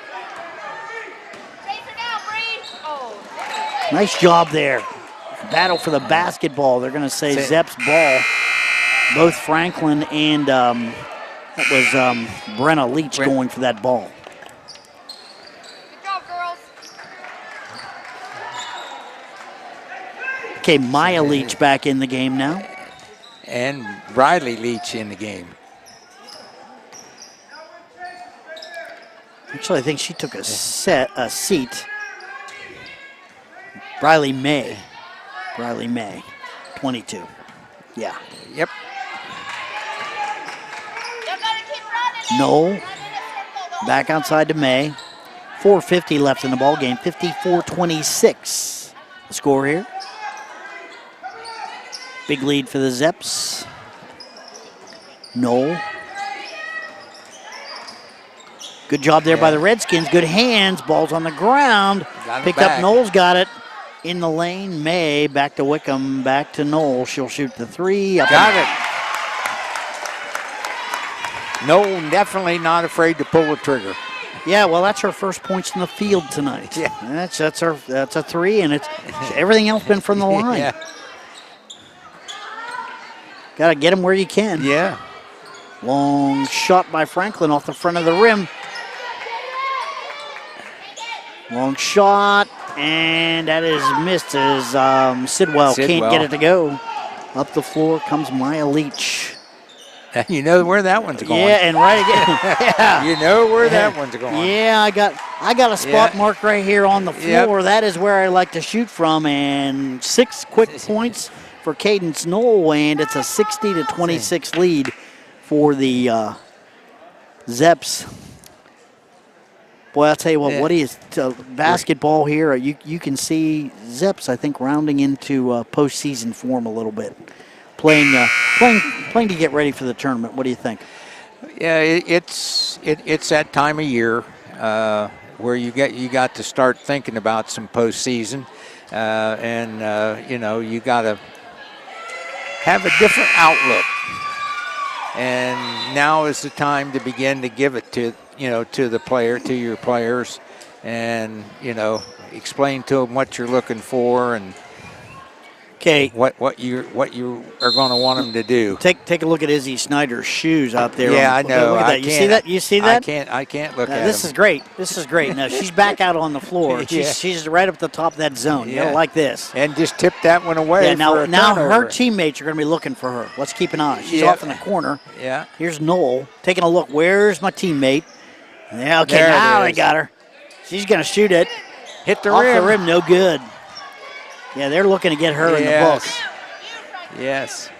Speaker 9: Nice job there. Battle for the basketball. They're going to say Zeps ball. Both Franklin and that was Brenna Leach going for that ball. Okay, Maya Leach back in the game now.
Speaker 10: And Riley Leach in the game.
Speaker 9: Actually, I think she took a seat. Riley May, 22. Yeah.
Speaker 10: Yep.
Speaker 9: Knoll back outside to May. 4:50 left in the ball game. 54-26. The score here. Big lead for the Zeps. Knoll. Good job there by the Redskins. Good hands. Ball's on the ground. Picked up. Knoll's got it in the lane. May back to Wickham. Back to Knoll. She'll shoot the three.
Speaker 10: Got it. Knoll definitely not afraid to pull the trigger.
Speaker 9: Yeah, well, that's her first points in the field tonight.
Speaker 10: Yeah,
Speaker 9: that's a three, and it's everything else been from the line.
Speaker 10: Yeah.
Speaker 9: Got to get them where you can.
Speaker 10: Yeah.
Speaker 9: Long shot by Franklin off the front of the rim. Long shot, and that is missed as Sidwell can't get it to go. Up the floor comes Maya Leach.
Speaker 10: You know where that one's going.
Speaker 9: Yeah, and right again. Yeah.
Speaker 10: You know where that one's going.
Speaker 9: Yeah, I got a spot marked right here on the floor. That is where I like to shoot from, and 6 quick points for Cadence Knoll, and it's a 60-26 lead for the Zeps. Boy, I'll tell you what is basketball here? You can see Zeps, I think, rounding into postseason form a little bit. Playing to get ready for the tournament. What do you think?
Speaker 10: Yeah, it's that time of year where you got to start thinking about some postseason, and you got to have a different outlook. And now is the time to begin to give it to your players, and explain to them what you're looking for and.
Speaker 9: Okay.
Speaker 10: What you are going to want them to do?
Speaker 9: Take a look at Izzy Snyder's shoes out there.
Speaker 10: Yeah, I know.
Speaker 9: Look at that. You see that? You see that?
Speaker 10: I can't look at
Speaker 9: this
Speaker 10: them.
Speaker 9: is great. This is great. Now she's back out on the floor. She's right up at the top of that zone. You know, like this.
Speaker 10: And just tip that one away.
Speaker 9: Yeah. Now
Speaker 10: turnover.
Speaker 9: Her teammates are going to be looking for her. Let's keep an eye. She's off in the corner.
Speaker 10: Yeah.
Speaker 9: Here's Knoll taking a look. Where's my teammate? Yeah. Okay. Now they got her. She's going to shoot it.
Speaker 10: Hit the
Speaker 9: off
Speaker 10: rim.
Speaker 9: the rim. No good. Yeah, they're looking to get her in the books.
Speaker 10: Yes.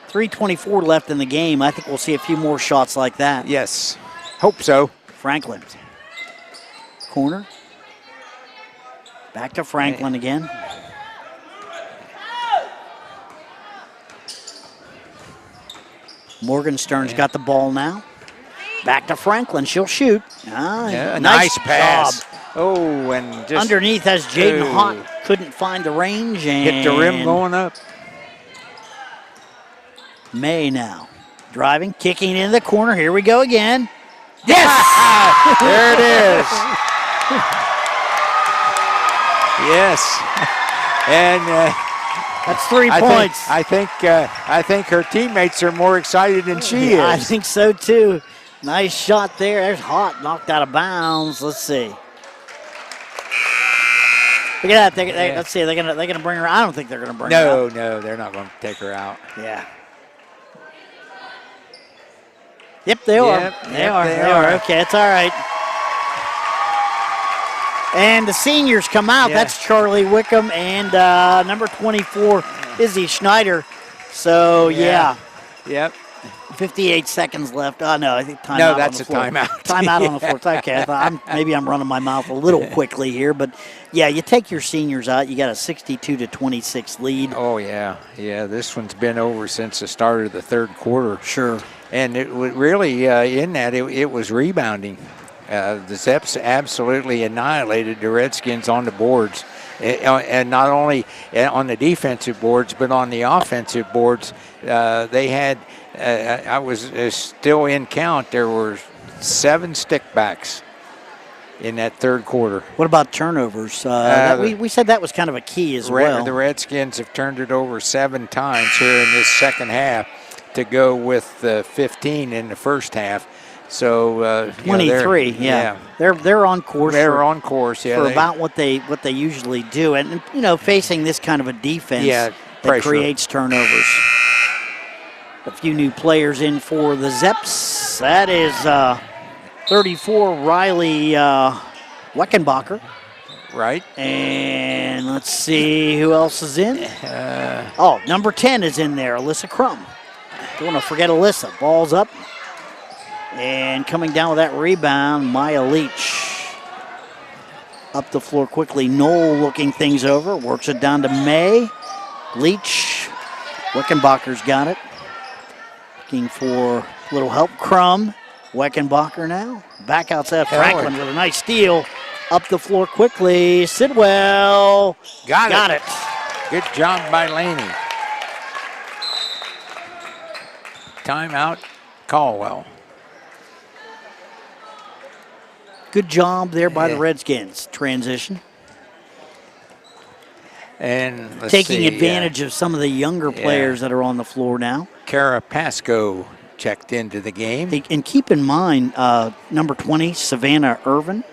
Speaker 9: 3:24 left in the game. I think we'll see a few more shots like that.
Speaker 10: Yes. Hope so.
Speaker 9: Franklin. Corner. Back to Franklin again. Morgenstern's got the ball now. Back to Franklin. She'll shoot.
Speaker 10: Nice pass.
Speaker 9: Job.
Speaker 10: Oh, and just
Speaker 9: underneath as Jaden Hott couldn't find the range and
Speaker 10: hit the rim going up.
Speaker 9: May now driving, kicking into the corner. Here we go again.
Speaker 10: Yes! There it is. Yes. And
Speaker 9: that's 3 points.
Speaker 10: I think her teammates are more excited than she is.
Speaker 9: I think so too. Nice shot there. There's Hott knocked out of bounds. Let's see. Look at that. Let's see. They're gonna bring her. I don't think they're gonna bring her out.
Speaker 10: No, they're not going to take her out.
Speaker 9: Yeah. Yep, they are. They are. Okay, it's all right. And the seniors come out.
Speaker 10: Yeah.
Speaker 9: That's Charlie Wickham and number 24, Izzy Schneider. So, yeah.
Speaker 10: Yep.
Speaker 9: 58 seconds left. Oh, no, I think timeout.
Speaker 10: No, that's
Speaker 9: on the floor.
Speaker 10: a timeout.
Speaker 9: Timeout on the floor. Okay, maybe I'm running my mouth a little quickly here, but yeah, you take your seniors out. You got a 62-26 lead.
Speaker 10: Oh yeah, this one's been over since the start of the third quarter.
Speaker 9: Sure.
Speaker 10: And it was really in that it was rebounding. The Zeps absolutely annihilated the Redskins on the boards, and not only on the defensive boards but on the offensive boards. They had. I was still in count. There were 7 stickbacks in that third quarter.
Speaker 9: What about turnovers? We said that was kind of a key as well.
Speaker 10: The Redskins have turned it over 7 times here in this second half to go with 15 in the first half. So
Speaker 9: 23, they're on course.
Speaker 10: They're on course,
Speaker 9: for about what they usually do, and facing this kind of a defense that creates turnovers. A few new players in for the Zeps. That is 34, Riley Weckenbacher.
Speaker 10: Right.
Speaker 9: And let's see who else is in. Number 10 is in there, Alyssa Crum. Don't want to forget Alyssa. Ball's up. And coming down with that rebound, Maya Leach. Up the floor quickly. Knoll looking things over. Works it down to May. Leach. Weckenbacher's got it. Looking for a little help. Crum. Weckenbacher now. Back outside. Franklin with a nice steal. Up the floor quickly. Sidwell. Got it.
Speaker 10: Good job by Laney. Timeout, Caldwell.
Speaker 9: Good job there by the Redskins. Transition.
Speaker 10: And
Speaker 9: taking advantage of some of the younger players that are on the floor now.
Speaker 10: Carapasco checked into the game.
Speaker 9: And keep in mind, number 20, Savannah Irvin.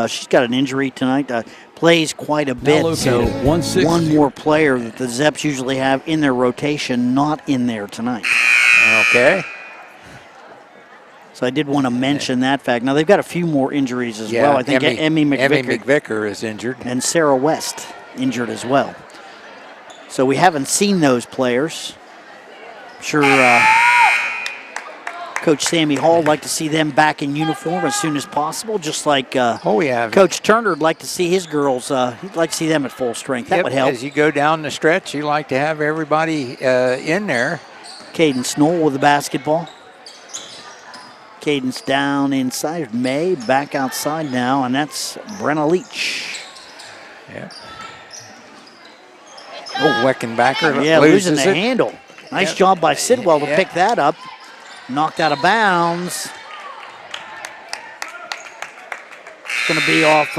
Speaker 9: She's got an injury tonight. Plays quite a bit. So one more player that the Zeps usually have in their rotation, not in there tonight.
Speaker 10: Okay.
Speaker 9: So I did want to mention that fact. Now they've got a few more injuries as well. I think Emmy
Speaker 10: McVicker is injured.
Speaker 9: And Sarah West injured as well. So we haven't seen those players. I'm sure Coach Sammy Hall would like to see them back in uniform as soon as possible, just like Coach Turner would like to see his girls. He'd like to see them at full strength. That would help.
Speaker 10: As you go down the stretch, you like to have everybody in there.
Speaker 9: Caden Snoll with the basketball. Caden's down inside. May back outside now, and that's Brenna Leach.
Speaker 10: Yeah. Oh, Weckenbacher
Speaker 9: losing the handle. Nice job by Sidwell to pick that up. Knocked out of bounds. It's going to be off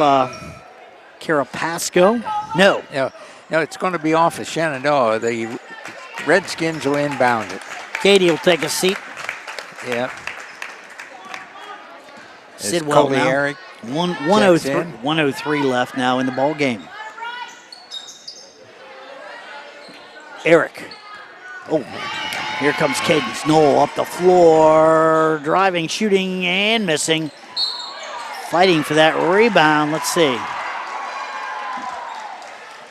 Speaker 9: Carapasco. No,
Speaker 10: it's going to be off of Shenandoah. The Redskins will inbound it.
Speaker 9: Katie will take a seat.
Speaker 10: Yep.
Speaker 9: Sidwell now. 103 left now in the ball game. Eric. Oh, here comes Caden Snow up the floor. Driving, shooting, and missing. Fighting for that rebound. Let's see.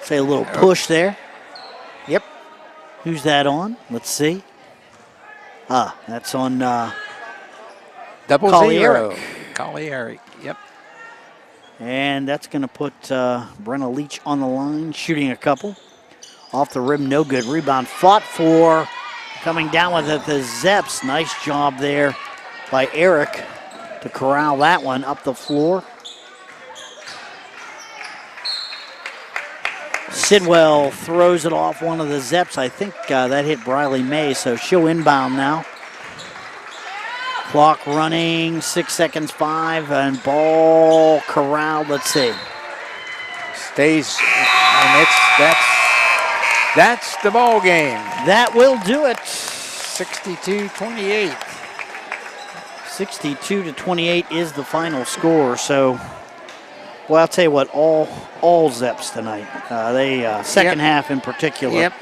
Speaker 9: Say a little push there.
Speaker 10: Yep.
Speaker 9: Who's that on? Let's see. That's on
Speaker 10: Collier. Yep.
Speaker 9: And that's going to put Brenna Leach on the line, shooting a couple. Off the rim, no good. Rebound fought for. Coming down with it, the Zeps. Nice job there by Eric to corral that one up the floor. Sidwell throws it off one of the Zeps. I think that hit Briley May, so she'll inbound now. Clock running, 6 seconds, 5, and ball corralled. Let's see.
Speaker 10: Stays, and that's the ball game.
Speaker 9: That will do it.
Speaker 10: 62-28.
Speaker 9: 62-28 is the final score. So, well, I'll tell you what, all Zeps tonight. They second half in particular.
Speaker 10: Yep.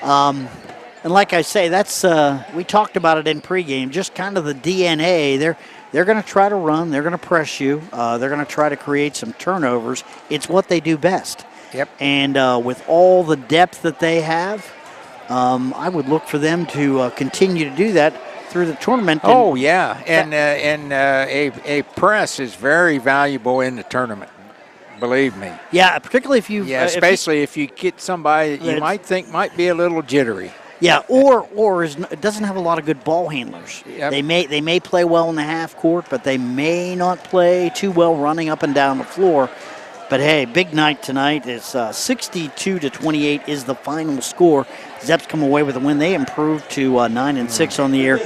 Speaker 9: And like I say, that's we talked about it in pregame. Just kind of the DNA. They're going to try to run. They're going to press you. They're going to try to create some turnovers. It's what they do best.
Speaker 10: Yep.
Speaker 9: And with all the depth that they have, I would look for them to continue to do that through the tournament.
Speaker 10: Oh yeah, and a press is very valuable in the tournament. Believe me.
Speaker 9: Yeah, particularly if you.
Speaker 10: Yeah, especially if you get somebody you might think might be a little jittery.
Speaker 9: Yeah, or it doesn't have a lot of good ball handlers.
Speaker 10: Yep.
Speaker 9: They may play well in the half court, but they may not play too well running up and down the floor. But hey, big night tonight. It's 62-28 is the final score. Zeps come away with a win. They improved to 9-6 on the year.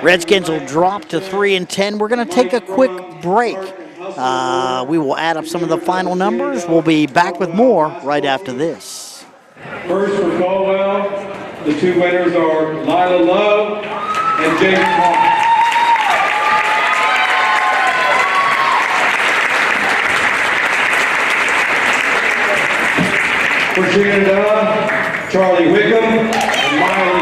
Speaker 9: Redskins will drop to 3-10. We're going to take a quick break. We will add up some of the final numbers. We'll be back with more right after this.
Speaker 1: First for Caldwell, the two winners are Lila Love and James Park. For Shenandoah, Charlie Wickham and Miley.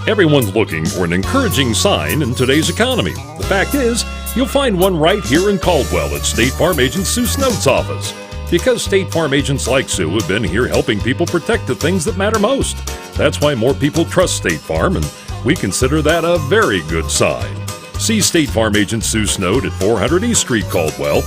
Speaker 5: Everyone's looking for an encouraging sign in today's economy. The fact is, you'll find one right here in Caldwell at State Farm Agent Sue Snode's office. Because State Farm agents like Sue have been here helping people protect the things that matter most. That's why more people trust State Farm, and we consider that a very good sign. See State Farm Agent Sue Snode at 400 East Street, Caldwell.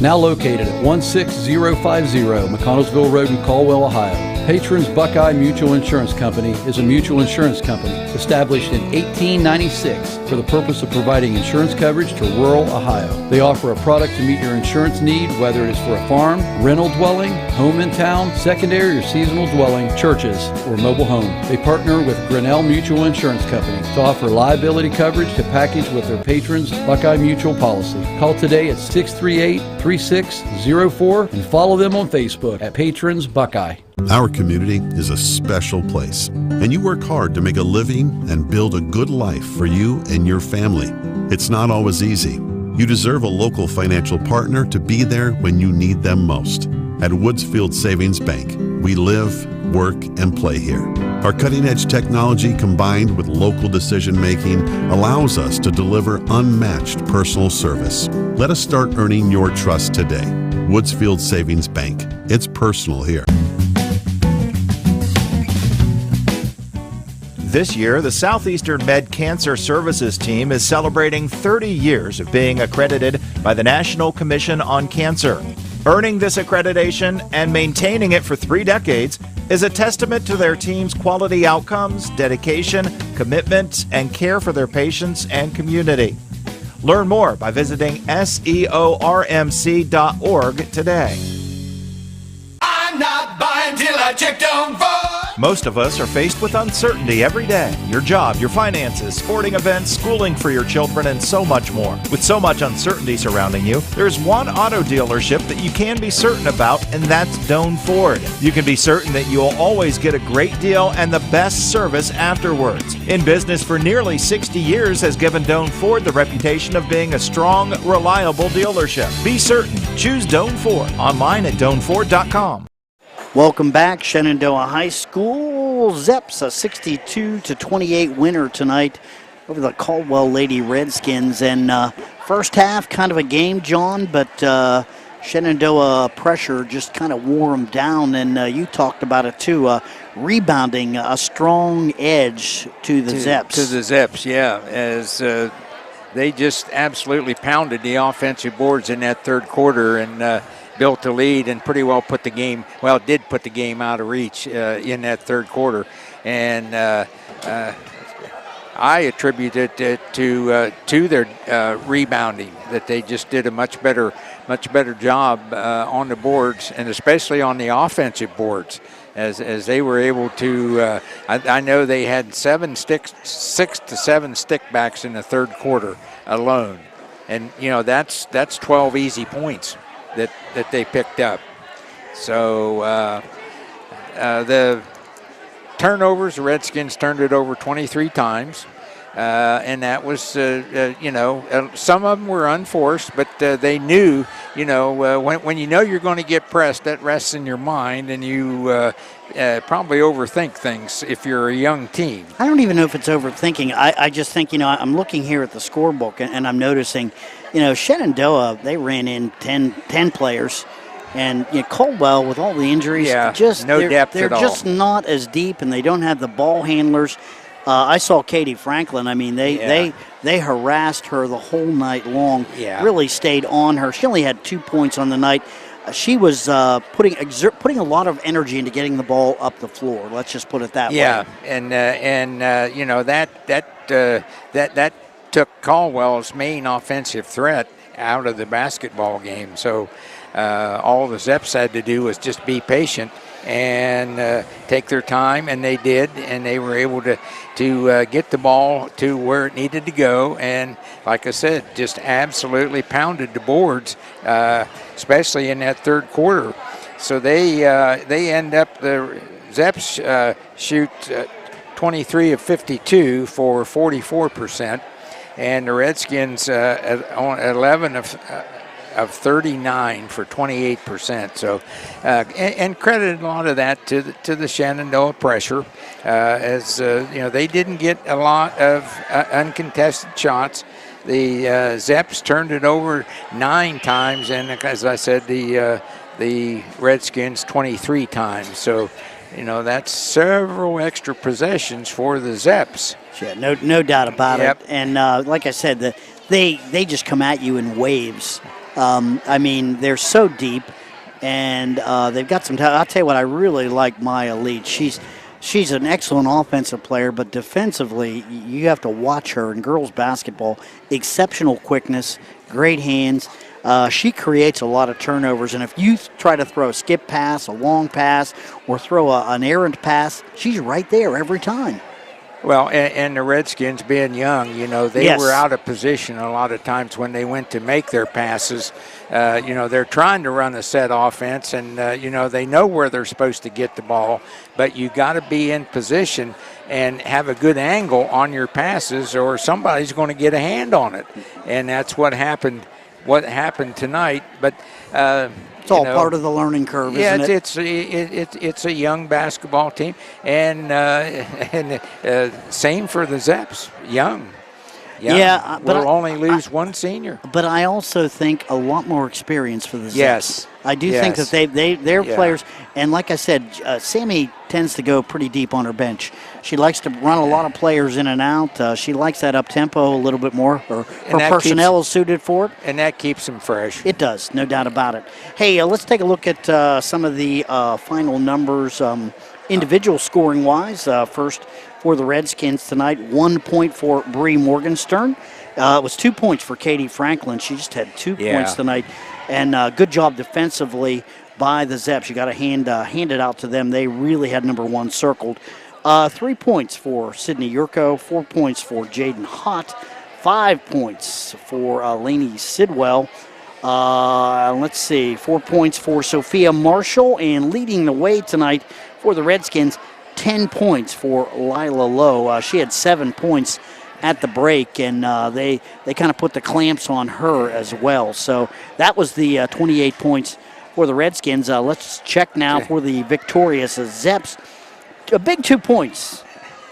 Speaker 6: Now located at 16050 McConnellsville Road in Caldwell, Ohio. Patrons Buckeye Mutual Insurance Company is a mutual insurance company established in 1896 for the purpose of providing insurance coverage to rural Ohio. They offer a product to meet your insurance need, whether it is for a farm, rental dwelling, home in town, secondary or seasonal dwelling, churches, or mobile home. They partner with Grinnell Mutual Insurance Company to offer liability coverage to package with their patrons' Buckeye Mutual policy. Call today at 638-3604 and follow them on Facebook at Patrons Buckeye.
Speaker 7: Our community is a special place, and you work hard to make a living and build a good life for you and your family. It's not always easy. You deserve a local financial partner to be there when you need them most. At Woodsfield Savings Bank, we live, work, and play here. Our cutting-edge technology combined with local decision-making allows us to deliver unmatched personal service. Let us start earning your trust today. Woodsfield Savings Bank. It's personal here.
Speaker 11: This year, the Southeastern Med Cancer Services team is celebrating 30 years of being accredited by the National Commission on Cancer. Earning this accreditation and maintaining it for 3 decades is a testament to their team's quality outcomes, dedication, commitment, and care for their patients and community. Learn more by visiting seormc.org today.
Speaker 12: I'm not buying till I check Down Ford.
Speaker 11: Most of us are faced with uncertainty every day. Your job, your finances, sporting events, schooling for your children, and so much more. With so much uncertainty surrounding you, there's one auto dealership that you can be certain about, and that's Doan Ford. You can be certain that you'll always get a great deal and the best service afterwards. In business for nearly 60 years has given Doan Ford the reputation of being a strong, reliable dealership. Be certain. Choose Doan Ford. Online at doanford.com.
Speaker 9: Welcome back, Shenandoah High School. Zeps, a 62-28 winner tonight over the Caldwell Lady Redskins. And first half, kind of a game, John, but Shenandoah pressure just kind of wore them down. And you talked about it too, rebounding, a strong edge to the Zeps.
Speaker 10: To the Zeps, yeah, as they just absolutely pounded the offensive boards in that third quarter and built a lead and pretty well put the game out of reach in that third quarter. And I attribute it to their rebounding, that they just did a much better job on the boards, and especially on the offensive boards, as they were able to. I know they had 6 to 7 stickbacks in the third quarter alone, and that's 12 easy points that they picked up. So the turnovers, the Redskins turned it over 23 times. And that was, some of them were unforced, but they knew, when you know you're going to get pressed, that rests in your mind, and you probably overthink things if you're a young team.
Speaker 9: I don't even know if it's overthinking. I just think, I'm looking here at the scorebook, and I'm noticing, Shenandoah, they ran in 10 players. And Caldwell, with all the injuries,
Speaker 10: no depth
Speaker 9: they're
Speaker 10: at all.
Speaker 9: just not as deep, and they don't have the ball handlers. I saw Katie Franklin. I mean, they harassed her the whole night long.
Speaker 10: Yeah.
Speaker 9: Really stayed on her. She only had 2 points on the night. She was putting a lot of energy into getting the ball up the floor. Let's just put it that way.
Speaker 10: Yeah, and that took Caldwell's main offensive threat out of the basketball game. So all the Zeps had to do was just be patient and take their time, and they did, and they were able to get the ball to where it needed to go, and like I said, just absolutely pounded the boards, especially in that third quarter. So they end up, the Zeps shoot 23 of 52 for 44%, and the Redskins 11 of of 39 for 28%. So, and credit a lot of that to the Shenandoah pressure, as they didn't get a lot of uncontested shots. The Zeps turned it over 9 times, and as I said, the Redskins 23 times. So, that's several extra possessions for the Zeps.
Speaker 9: Yeah, no doubt about it. And like I said, they just come at you in waves. They're so deep, and they've got some talent. I'll tell you what, I really like Maya Leach. She's an excellent offensive player, but defensively, you have to watch her in girls basketball. Exceptional quickness, great hands. She creates a lot of turnovers, and if you try to throw a skip pass, a long pass, or throw an errant pass, she's right there every time.
Speaker 10: Well, and the Redskins being young, they were out of position a lot of times when they went to make their passes. They're trying to run a set offense, and, they know where they're supposed to get the ball, but you got to be in position and have a good angle on your passes, or somebody's going to get a hand on it. And that's what happened tonight. But
Speaker 9: it's all part of the learning curve, isn't
Speaker 10: it? It's a young basketball team, and same for the Zeps, young.
Speaker 9: Yeah, but
Speaker 10: we'll only lose one senior.
Speaker 9: But I also think a lot more experience for the Zeps.
Speaker 10: Yes.
Speaker 9: I do think that they're players, and like I said, Sammy tends to go pretty deep on her bench. She likes to run a lot of players in and out. She likes that up-tempo a little bit more. Her personnel is suited for it.
Speaker 10: And that keeps them fresh.
Speaker 9: It does, no doubt about it. Hey, let's take a look at some of the final numbers, individual scoring-wise. First, for the Redskins tonight, 1 point for Bree Morgenstern. It was 2 points for Katie Franklin. She just had 2 points tonight. And good job defensively by the Zeps. You got to hand it out to them. They really had number 1 circled. 3 points for Sydney Yurko, 4 points for Jaden Hott, 5 points for Lainey Sidwell. Let's see, 4 points for Sophia Marshall, and leading the way tonight for the Redskins, 10 points for Lila Lowe. She had 7 points at the break, and they kind of put the clamps on her as well. So that was the 28 points for the Redskins. Let's check now for the victorious Zeps. A big 2 points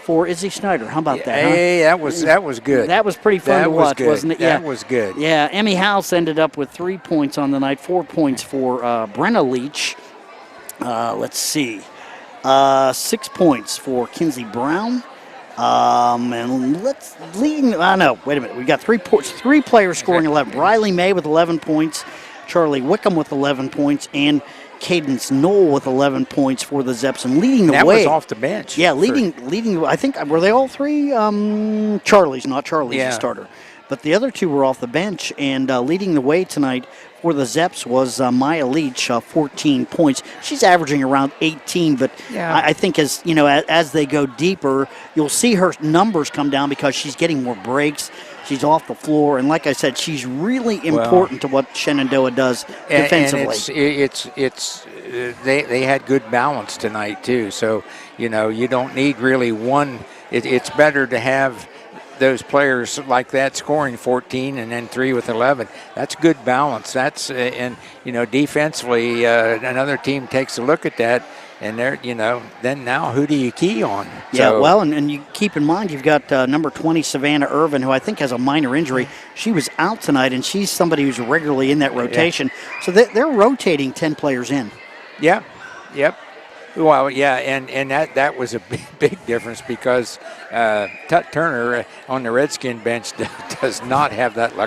Speaker 9: for Izzy Schneider. How about that?
Speaker 10: Hey, that was good.
Speaker 9: That was pretty fun to watch, wasn't it?
Speaker 10: That was good.
Speaker 9: Yeah, Emmy House ended up with 3 points on the night, 4 points for Brenna Leach. Let's see. 6 points for Kinsey Brown. And let's lead. Wait a minute. We got 3 players scoring 11. Riley May with 11 points, Charlie Wickham with 11 points, and Cadence Knoll with 11 points for the Zeps, and leading the way.
Speaker 10: That was off the bench.
Speaker 9: Yeah, leading. I think, were they all 3? Charlie's the starter. But the other 2 were off the bench, and leading the way tonight for the Zeps was Maya Leach, 14 points. She's averaging around 18, but I think as they go deeper, you'll see her numbers come down because she's getting more breaks. She's off the floor, and like I said, she's really important to what Shenandoah does defensively.
Speaker 10: And they had good balance tonight too. So you don't need really one. It's better to have those players like that scoring 14 and then 3 with 11. That's good balance. That's defensively, another team takes a look at that. And then now who do you key on?
Speaker 9: Yeah, well, and you keep in mind you've got number 20, Savannah Irvin, who I think has a minor injury. She was out tonight, and she's somebody who's regularly in that rotation. Yeah. So they're rotating 10 players in.
Speaker 10: Yeah, yep. Well, yeah, and that was a big difference because Tut Turner on the Redskin bench does not have that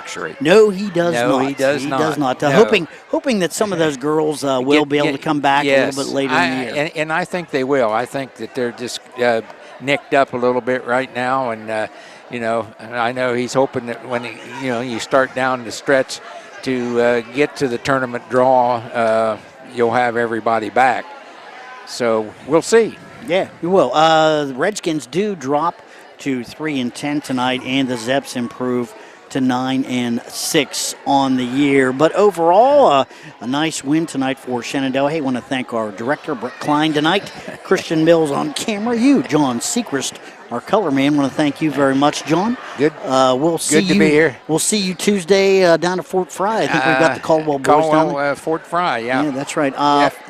Speaker 10: nicked up a little bit right now, and I know he's hoping that when you start down the stretch to get to the tournament draw, you'll have everybody back. So we'll see.
Speaker 9: Yeah, you will. The Redskins do drop to 3-10 tonight, and the Zeps improve to 9-6 on the year. But overall, a nice win tonight for Shenandoah. Hey, I want to thank our director, Brett Klein, tonight. Christian Mills on camera. You, John Secrest, our color man. I want to thank you very much, John.
Speaker 10: Good.
Speaker 9: We'll see
Speaker 10: Good to be here.
Speaker 9: We'll see you Tuesday down at Fort Fry. I think we've got the Caldwell boys down there.
Speaker 10: Fort Fry, yeah.
Speaker 9: Yeah, that's right.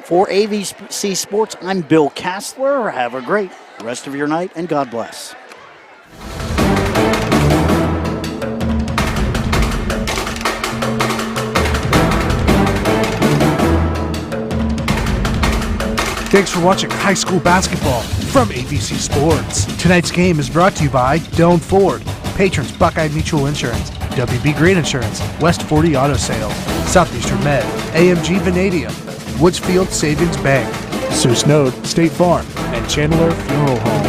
Speaker 9: For AVC Sports, I'm Bill Cassler. Have a great rest of your night, and God bless.
Speaker 8: Thanks for watching high school basketball from AVC Sports. Tonight's game is brought to you by Doan Ford, Patrons Buckeye Mutual Insurance, WB Green Insurance, West 40 Auto Sales, Southeastern Med, AMG Vanadium, Woodsfield Savings Bank, Sioux Snowed State Farm, and Chandler Funeral Home.